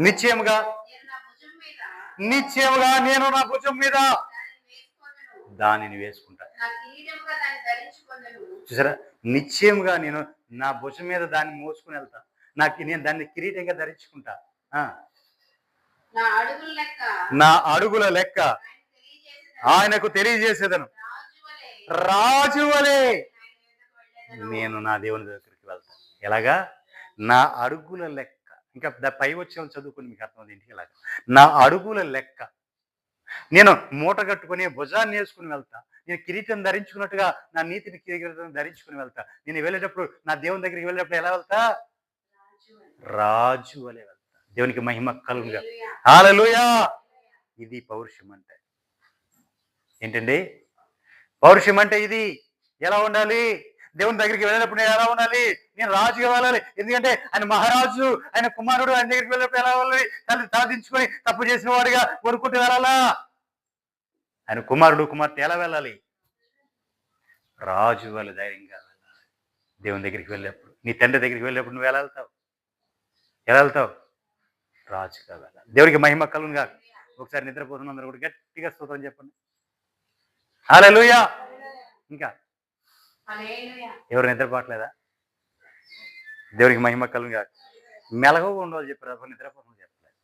నిశ్చయముగా నేను నా భుజం మీద దానిని వేసుకుంటా. చూసారా? నిశ్చయముగా నేను నా భుజం మీద దాన్ని మోసుకుని వెళ్తా, నేను దాన్ని కిరీటంగా ధరించుకుంటా. నా అడుగుల లెక్క ఆయనకు తెలియజేసేదను. రాజు వలె నేను నా దేవుని దగ్గరికి వెళ్తాను. ఎలాగా? నా అడుగుల లెక్క. ఇంకా పై వచ్చే చదువుకుని మీకు అర్థం ఇంటికి. ఇలాగా నా అడుగుల లెక్క నేను మూట కట్టుకుని భుజాన్ని వేసుకుని వెళ్తా. నేను కిరీటం ధరించుకున్నట్టుగా నా నీతిని కిరీటం ధరించుకుని వెళ్తా. నేను వెళ్ళేటప్పుడు నా దేవుని దగ్గరికి వెళ్ళేటప్పుడు ఎలా వెళ్తా? రాజు వలె వెళ్తా. దేవునికి మహిమ కలుగునుగా. హల్లెలూయా. ఇది పౌరుషం అంటే ఏంటండి? పౌరుషం అంటే ఇది. ఎలా ఉండాలి? దేవుని దగ్గరికి వెళ్ళినప్పుడు నేను ఎలా ఉండాలి? నేను రాజుగా వెళ్ళాలి. ఎందుకంటే ఆయన మహారాజు, ఆయన కుమారుడు. ఆయన దగ్గరికి వెళ్ళినప్పుడు ఎలా వెళ్ళాలి? తలదించుకొని తప్పు చేసిన వాడిగా కొనుక్కుంటూ వెళ్ళాలా? ఆయన కుమార్తె ఎలా వెళ్ళాలి? రాజు వల్ల ధైర్యంగా వెళ్ళాలి. దేవుని దగ్గరికి వెళ్ళినప్పుడు, నీ తండ్రి దగ్గరికి వెళ్ళినప్పుడు నువ్వు ఎలా వెళ్తావు? రాజుగా వెళ్ళాలి. దేవునికి మహిమ కలుగునుగా. ఒకసారి నిద్రపోతున్న అందరూ కూడా గట్టిగా స్తోత్రం చెప్పండి. హల్లెలూయా. ఇంకా ఎవరు నిద్రపోవట్లేదా? దేవునికి మహిమ కలుగునుగా. మెలకువగా ఉండవాలి చెప్పారు, నిద్రపోకుండా చెప్పలేదు.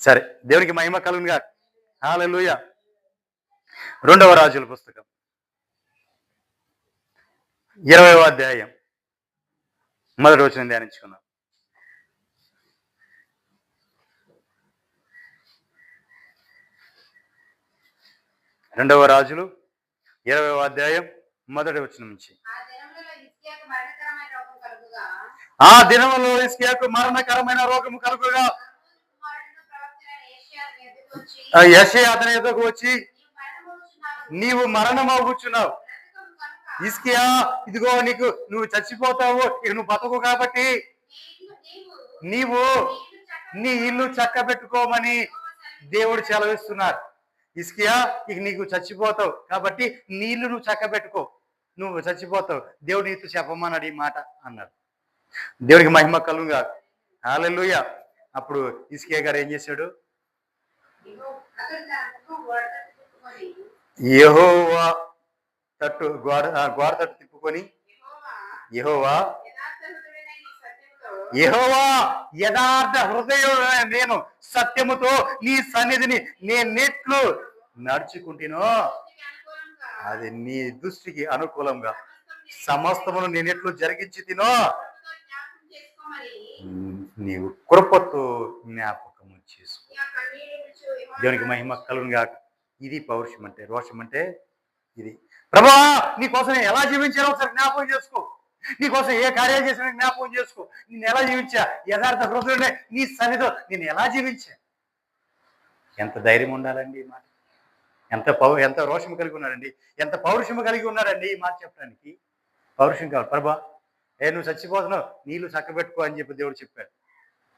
సరే, దేవునికి మహిమ కలుగునుగా. హల్లెలూయా. 2వ రాజుల పుస్తకం 20వ అధ్యాయం 1వ వచనం ధ్యానించుకున్నాం. రెండవ రాజులు 20వ అధ్యాయం 1వ వచనం నుంచి. ఆ దినములో హిజ్కియాకు మరణకరమైన రోగము కలుగుగా యెషయా అతని ఎదురుకు వచ్చి, నీవు మరణమవుచున్నావు హిజ్కియా, ఇదిగో నువ్వు చచ్చిపోతావు, ఇక నువ్వు బతకు కాబట్టి నీవు నీ ఇల్లు చక్కబెట్టుకోమని దేవుడు సెలవిస్తున్నారు. హిజ్కియా, ఇక నీకు చచ్చిపోతావు కాబట్టి నీ ఇల్లు నువ్వు చక్కబెట్టుకో, నువ్వు చచ్చిపోతావు, దేవుడు నీతో చెప్పమన్నాడు ఈ మాట అన్నాడు. దేవుడికి మహిమ కలుగుగా. హల్లెలూయా. అప్పుడు హిజ్కియా గారు ఏం చేశాడు? యెహోవా తట్టు గోడ తట్టు తిప్పుకొని, యెహోవా యథార్థ హృదయం నేను సత్యముతో నీ సన్నిధిని నేనెట్లు నడుచుకుంటునో అది నీ దృష్టికి అనుకూలంగా సమస్తమును నేనెట్లు జరిగించి తినో నీవు కృపతో జ్ఞాపకము చేసుకో. దేవునికి మహిమ కలుగుగా. ఇది పౌరుషం అంటే. రోషం అంటే ఇది. ప్రభువా, నీకోసం నేను ఎలా జీవించానో ఒకసారి జ్ఞాపకం చేసుకో, నీకోసం ఏ కార్యాలు చేసినా జ్ఞాపకం చేసుకో, నేను ఎలా జీవించా, యథార్థ హృదయంలో నీ సన్నిధిలో నేను ఎలా జీవించా. ఎంత ధైర్యం ఉండాలండి ఈ మాట, ఎంత రోషం కలిగి ఉన్నాడండి, ఎంత పౌరుషము కలిగి ఉన్నాడండి ఈ మాట చెప్పడానికి. పౌరుషం కావాలి. ప్రభా, నువ్వు చచ్చిపోతున్నావు, నీళ్ళు చక్కబెట్టుకో అని చెప్పి దేవుడు చెప్పాడు.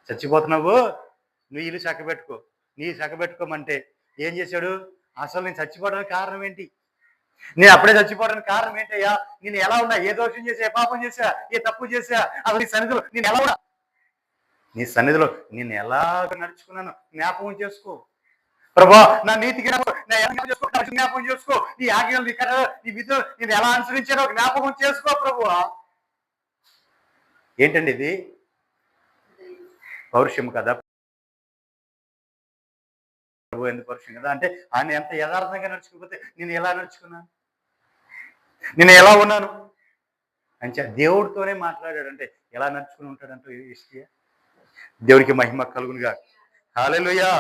చచ్చిపోతున్నావు, నువ్వు ఇల్లు చక్కబెట్టుకో. నీ చక్కబెట్టుకోమంటే ఏం చేశాడు? అసలు నేను చచ్చిపోవడానికి కారణం ఏంటి, నేను అప్పుడే చచ్చిపోవడానికి కారణం ఏంటయ్యా, నేను ఎలా ఉన్నా, ఏ దోషం చేసా, ఏ పాపం చేసా, ఏ తప్పు చేసా, అసలు నీ సన్నిధిలో నేను ఎలా ఉన్నా, నీ సన్నిధిలో నేను ఎలాగ నడుచుకున్నాను జ్ఞాపకం చేసుకో. ప్రభా, నా నీతికి జ్ఞాపకం చేసుకో, నీ ఆజ్ఞలు, నీ కథ, నీ విధులు నేను ఎలా అనుసరించానో జ్ఞాపకం చేసుకో ప్రభువా. ఏంటండి ఇది? పౌరుషం కదా. ప్రభు ఎందుకు పౌరుషం కదా అంటే ఆయన ఎంత యథార్థంగా నడుచుకోకపోతే నేను ఎలా నడుచుకున్నాను, నేను ఎలా ఉన్నాను అంటే దేవుడితోనే మాట్లాడాడంటే ఎలా నడుచుకుని ఉంటాడంటే హిజ్కియా. దేవుడికి మహిమ కలుగునుగా. హల్లెలూయా.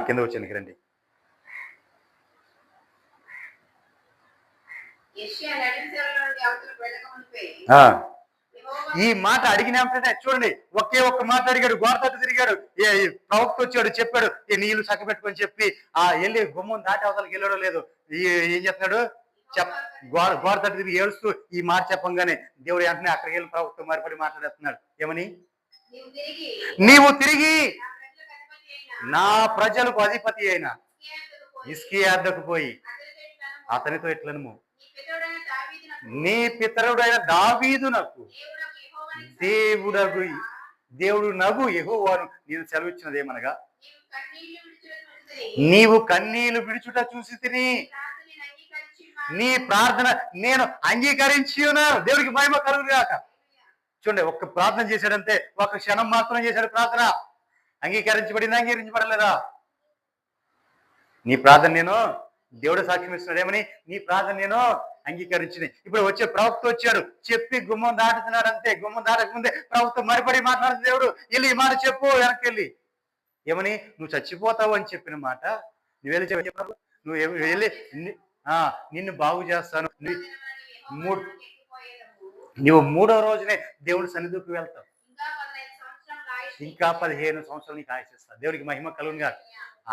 కింద వచ్చానికి రండి. ఈ మాట అడిగిన చూడండి, ఒక్క మాట అడిగాడు, గోడ తట్టు తిరిగాడు, ప్రవక్త వచ్చాడు, చెప్పాడు నీళ్లు చక్కబెట్టుకొని చెప్పి వెళ్ళి గుమ్మం దాటి అవతలకి వెళ్ళాడో లేదు, ఏం చెప్తున్నాడు? గోడ తట్టు తిరిగి ఏడుస్తూ ఈ మాట చెప్పంగానే దేవుడు వెంటనే అక్కడికి వెళ్ళి ప్రవక్త మరిపడి మాట్లాడేస్తున్నాడు. ఏమని? నీవు తిరిగి నా ప్రజలకు అధిపతి అయిన హిజ్కియా వద్దకు పోయి అతనితో ఎట్లనము, నీ పితరుడైన దావీదునకు దేవుడు నగు యెహోవాను నేను సెలవిచ్చినదేమనగా, నీవు కన్నీళ్లు విడుచుట చూసి తిని నీ ప్రార్థన నేను అంగీకరించి ఉన్నాను. దేవుడికి మహిమ కలుగుగాక. చూడండి, ఒక్క ప్రార్థన చేశాడంతే, ఒక క్షణం మాత్రం చేశాడు ప్రార్థన. అంగీకరించబడిందా, అంగీకరించబడలేదా? నీ ప్రార్థన నేను, దేవుడు సాక్ష్యం ఇస్తున్నాడు ఏమని, నీ ప్రార్థన నేను అంగీకరించింది. ఇప్పుడు వచ్చే ప్రవక్త వచ్చాడు, చెప్పి గుమ్మం దాటుతున్నాడు అంతే. గుమ్మం దాటకముందే ప్రవక్త మరిపడి మాట్లాడుతుంది, దేవుడు వెళ్ళి ఈ మాట చెప్పు, వెనక్కి వెళ్ళి ఏమని, నువ్వు చచ్చిపోతావు అని చెప్పిన మాట నువ్వు వెళ్ళి చెప్పావు, నువ్వు వెళ్ళి నిన్ను బాగు చేస్తాను, నువ్వు 3వ రోజునే దేవుడి సన్నిధికి వెళ్తావు, ఇంకా 15 సంవత్సరాలు నీకు ఆశిస్తాను. దేవుడికి మహిమ కలుగునుగా.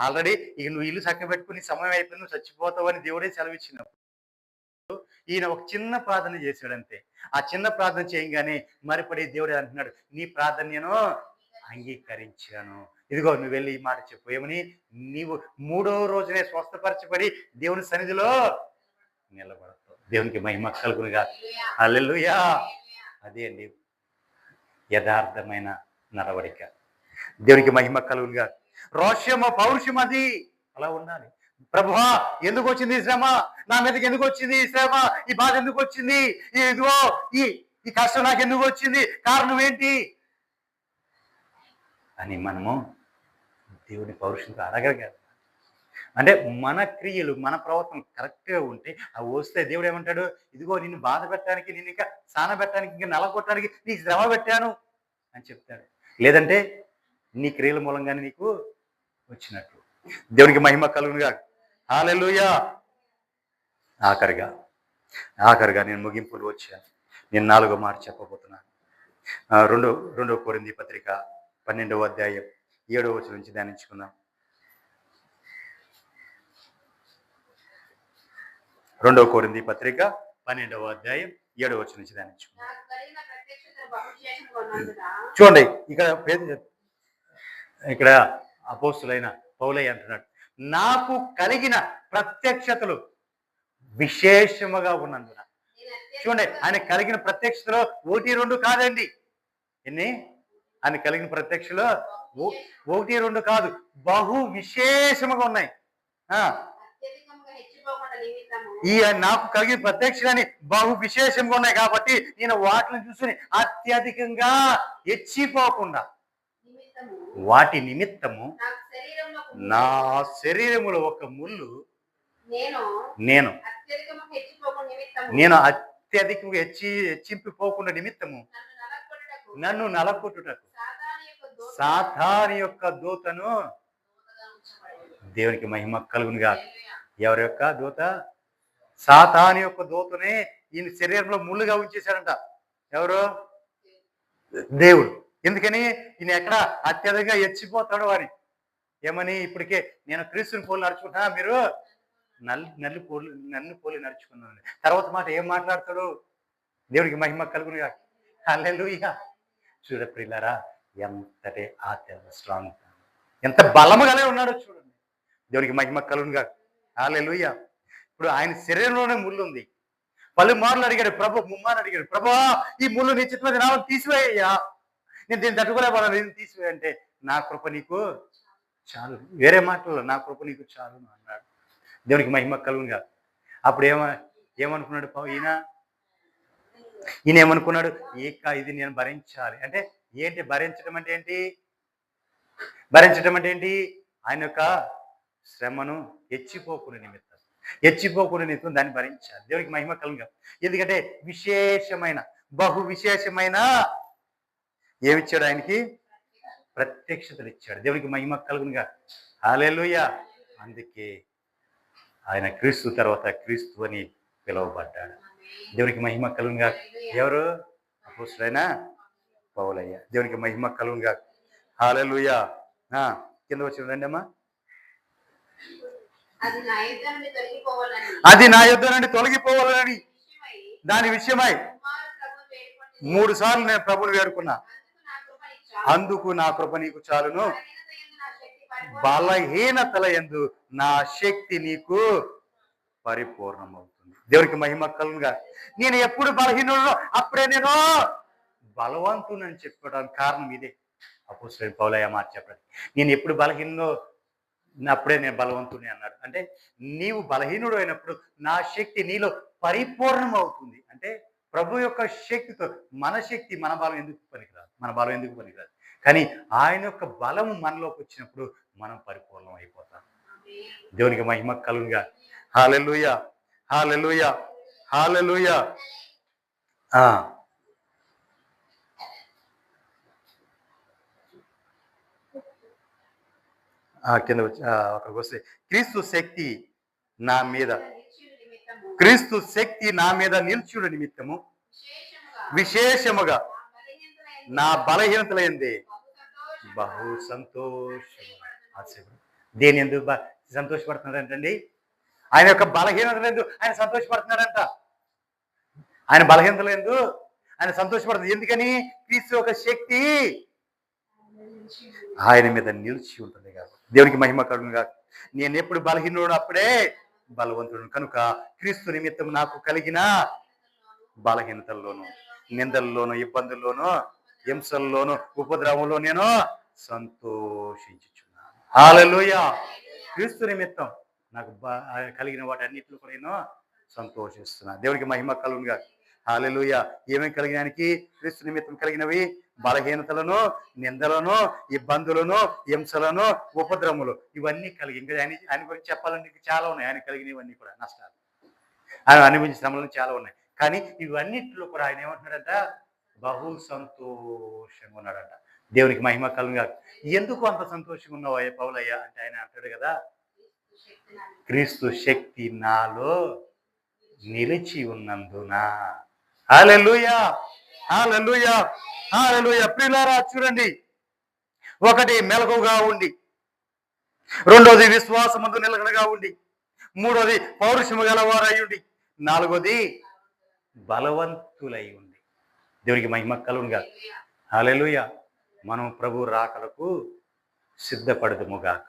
ఆల్రెడీ ఇక నువ్వు ఇల్లు చక్క పెట్టుకుని సమయం అయిపోయింది, నువ్వు చచ్చిపోతావు అని దేవుడే సెలవిచ్చినప్పుడు ఈయన ఒక చిన్న ప్రార్థన చేశాడంతే. ఆ చిన్న ప్రార్థన చేయగానే మరిపడి దేవుడే అంటున్నాడు, నీ ప్రార్థన నేను అంగీకరించాను, ఇదిగో నువ్వు వెళ్ళి ఈ మాట చెప్పు. ఏమని? నీవు 3వ రోజునే స్వస్థపరచబడి దేవుని సన్నిధిలో నిలబడతావు. దేవునికి మహిమ కలుగునుగా. హల్లెలూయా. అదే అండి యథార్థమైన నడవడిక. దేవునికి మహిమ కలుగునుగా. రోషము, పౌరుషం అది అలా ఉండాలి. ప్రభువా, ఎందుకు వచ్చింది ఈ శ్రమ, నా మీదకి ఎందుకు వచ్చింది ఈ శ్రమ, ఈ బాధ ఎందుకు వచ్చింది, ఇదిగో ఈ కష్టం నాకు ఎందుకు వచ్చింది, కారణం ఏంటి అని మనము దేవుని పౌరుషంతో అడగగలగాలి. అంటే మన క్రియలు, మన ప్రవర్తన కరెక్ట్గా ఉంటే అవి వస్తే దేవుడు ఏమంటాడు, ఇదిగో నిన్ను బాధ పెట్టడానికి, నిన్ను ఇంకా సానబెట్టడానికి, ఇంకా నలగొట్టడానికి నీకు శ్రమ పెట్టాను అని చెప్తాడు. లేదంటే నీ క్రియల మూలంగానే నీకు వచ్చినట్లు. దేవునికి మహిమ కలుగునుగా. హల్లెలూయా. ఆఖరిగా నేను ముగింపులు వచ్చాను. నేను 4వ మాట చెప్పబోతున్నాను. రెండో కొరింథీ పత్రిక 12వ అధ్యాయం 7వ వచనం నుంచి ధ్యానించుకుందాం. 2 కొరింథీ పత్రిక 12వ అధ్యాయం 7వ వచనం నుంచి ధ్యానించుకుందాం. చూడండి, ఇక్కడ అపోస్తులైన పౌలయ్య అంటున్నాడు, నాకు కలిగిన ప్రత్యక్షతలు విశేషముగా ఉన్నందున. చూడండి, ఆయన కలిగిన ప్రత్యక్షతలో 1, 2 కాదండి. ఎన్ని? ఆయన కలిగిన ప్రత్యక్షలో 1, 2 కాదు, బహు విశేషముగా ఉన్నాయి. ఈ నాకు కలిగిన ప్రత్యక్షాన్ని బహు విశేషంగా ఉన్నాయి కాబట్టి నేను వాటిని చూసుకుని అత్యధికంగా హెచ్చిపోకుండా వాటి నిమిత్తము నా శరీరములో ఒక ముళ్ళు నేను అత్యధికంగా హెచ్చింపిపోకుండా నిమిత్తము నన్ను నలగొట్టుటకు సాతాను యొక్క దూతను. దేవునికి మహిమ కలుగునుగా. ఎవరి యొక్క దూత? సాతాను యొక్క దూతనే ఈయన శరీరంలో ముళ్ళుగా ఉంచేశాడంట. ఎవరు? దేవుడు. ఎందుకని? ఈయన ఎక్కడ అత్యధికంగా హెచ్చిపోతాడు అని. ఏమని? ఇప్పటికే నేను క్రీస్తుని పోలి నడుచుకుంటా, మీరు నన్ను పోలి నడుచుకున్నాను. తర్వాత మాట ఏం మాట్లాడతాడు? దేవుడికి మహిమ కలుగునుగా. హల్లెలూయా. చూడ ప్రియులారా, ఎంతటి స్ట్రాంగ్, ఎంత బలముగానే ఉన్నాడో చూడండి. దేవునికి మహిమ కలుగునుగా. హల్లెలూయా. ఇప్పుడు ఆయన శరీరంలోనే ముళ్ళు ఉంది. పలుమార్లు అడిగాడు ప్రభు, ముమ్మారు అడిగాడు, ప్రభా ఈ ముళ్ళు నీ చిత్తమైతే నా తీసివేయ్యా, నేను దీన్ని తట్టుకోలేకపోతాను, నేను తీసివేయంటే నా కృప నీకు చాలు. వేరే మాటల్లో నా కృప నీకు చాలు అన్నాడు. దేవునికి మహిమ కలుగునుగా. అప్పుడు ఏమనుకున్నాడు ఈయన ఏమనుకున్నాడు? ఇది నేను భరించాలి అంటే ఏంటి? భరించడం అంటే ఏంటి? ఆయన యొక్క శ్రమను హెచ్చిపోకునే నిమిత్తం దాన్ని భరించాలి. దేవునికి మహిమ కలుగునుగా. ఎందుకంటే బహు విశేషమైన ఏమిచ్చాడు? ఆయనకి ప్రత్యక్షతలు ఇచ్చాడు. దేవునికి మహిమ కలుగునుగా. హల్లెలూయా. అందుకే ఆయన క్రీస్తు తర్వాత క్రీస్తు అని పిలువబడ్డాడు. దేవునికి మహిమ కలుగునుగా. ఎవరు? అపోస్తులైన పౌలయ్య. దేవునికి మహిమ కలుగునుగా. హల్లెలూయా. కింద వచ్చి రండి అమ్మా. అది నా యుద్ధ నుండి తొలగిపోవాలని దాని విషయమై 3 సార్లు నేను ప్రభువుని వేడుకున్నా. అందుకు నా కృప నీకు చాలును, బలహీనతల యందు నా శక్తి నీకు పరిపూర్ణమవుతుంది. దేవునికి మహిమ కలుగునుగా. నేను ఎప్పుడు బలహీనుడో అప్పుడే నేను బలవంతునని చెప్పుకోవడానికి కారణం ఇదే. అపోస్తలుడైన పౌలయ్య మాట చెప్పండి, నేను ఎప్పుడు బలహీనో అప్పుడే నేను బలవంతుని అన్నాడు. అంటే నీవు బలహీనుడు అయినప్పుడు నా శక్తి నీలో పరిపూర్ణం అవుతుంది. అంటే ప్రభు యొక్క శక్తితో మన శక్తి, మన బలం ఎందుకు పనికిరాదు. కానీ ఆయన యొక్క బలం మనలోకి వచ్చినప్పుడు మనం పరిపూర్ణం అయిపోతాం. దేవునికి మహిమ కలుగునుగా. హల్లెలూయా. హల్లెలూయా. హల్లెలూయా. కింద వస్తే క్రీస్తు శక్తి నా మీద నిల్చుడు నిమిత్తము విశేషముగా నా బలహీనతల యందే బహు సంతోషం. దేని ఎందుకు సంతోషపడుతున్నాడంటండి? ఆయన యొక్క బలహీనతల యందు ఆయన సంతోషపడుతున్నాడంట. ఆయన బలహీనతల యందు ఆయన సంతోషపడుతుంది. ఎందుకని? క్రీస్తు యొక్క శక్తి ఆయన మీద నిలిచి ఉంటుంది కాబట్టి. దేవునికి మహిమ కలుగునుగా. నేను ఎప్పుడు బలహీనుడు అప్పుడే బలవంతుడు. కనుక క్రీస్తు నిమిత్తం నాకు కలిగిన బలహీనతల్లోనూ, నిందల్లోనూ, ఇబ్బందుల్లోనూ, హింసల్లోనూ, ఉపద్రవంలో నేను సంతోషించుచున్నాను. హల్లెలూయా. క్రీస్తు నిమిత్తం నాకు కలిగిన వాటి అన్నింటిలో కూడా నేను సంతోషిస్తున్నాను. దేవునికి మహిమ కలుగునుగా. హల్లెలూయా. ఏమేమి కలిగినానికి? క్రీస్తు నిమిత్తం కలిగినవి బలహీనతలను, నిందలను, ఇబ్బందులను, హింసలను, ఉపద్రవములు, ఇవన్నీ కలిగి. ఇంకా ఆయన గురించి చెప్పాలంటే చాలా ఉన్నాయి. ఆయన కలిగినవన్నీ కూడా నష్టాలు, ఆయన అనుభవించిన శ్రమలను చాలా ఉన్నాయి. కానీ ఇవన్నిటిలో కూడా ఆయన ఏమంటున్నాడంట? బహు సంతోషంగా ఉన్నాడంట. దేవునికి మహిమ కలుగునుగా. ఎందుకు అంత సంతోషంగా ఉన్నావు పౌలయ్య అంటే ఆయన అంటాడు కదా, క్రీస్తు శక్తి నాలో నిలిచి ఉన్నందున. హల్లెలూయా, హల్లెలూయా, హల్లెలూయా. ప్రియులారా చూడండి, ఒకటి మెలకుగా ఉండి, రెండోది విశ్వాసమందు నిలకడగా ఉండి, మూడోది పౌరుషము గలవారై ఉండి, నాలుగోది బలవంతులై ఉండి. దేవునికి మహిమ కలుగునుగా. హల్లెలూయా. మనం ప్రభు రాకడకు సిద్ధపడదుముగాక.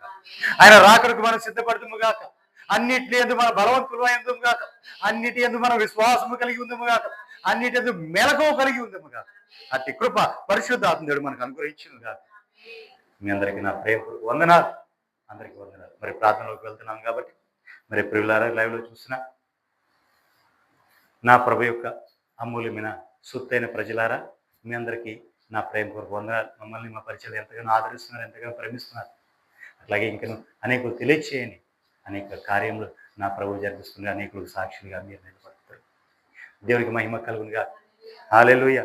ఆయన రాకడకు మనం సిద్ధపడదుముగాక. అన్నిటి యందు మన బలవంతులు అయిందుముగాక. అన్నిటి యందు మనం విశ్వాసము కలిగి ఉందముగాక. అన్నిటి యందు మెలకువ కలిగి ఉందముగాక. అట్టి కృప పరిశుద్ధాత్మ దేవుడు మనకు అనుగ్రహించునుగాక. మీ అందరికీ నా ప్రేమపూర్వక వందనాలు. అందరికీ వందనాలు. మరి ప్రార్థనలోకి వెళ్తున్నాం కాబట్టి, మరి ప్రియులారా లైవ్లో చూసిన నా ప్రభు యొక్క అమూల్యమైన సుత్తైన ప్రజలారా, మీ అందరికీ నా ప్రేమపూర్వక వందనాలు. మమ్మల్ని మా పరిచయం ఎంతగానో ఆదరిస్తున్నారు, ఎంతగానో ప్రేమిస్తున్నారు. అట్లాగే ఇంకను అనేకులు తెలియచేయండి. అనేక కార్యములు నా ప్రభు జరిపిస్తుంది. అనేకులకు సాక్షులుగా మీరు నిలబడతారు. దేవునికి మహిమ కలుగునుగా. హల్లెలూయా.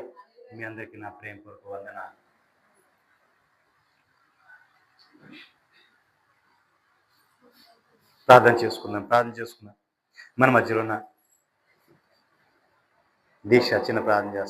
మీ అందరికీ నా ప్రేమపూర్వక వందనాలు. ప్రార్థన చేసుకుందాం. మన మధ్యలో ఉన్న దీక్ష చిన్న ప్రార్థన చేస్తాం.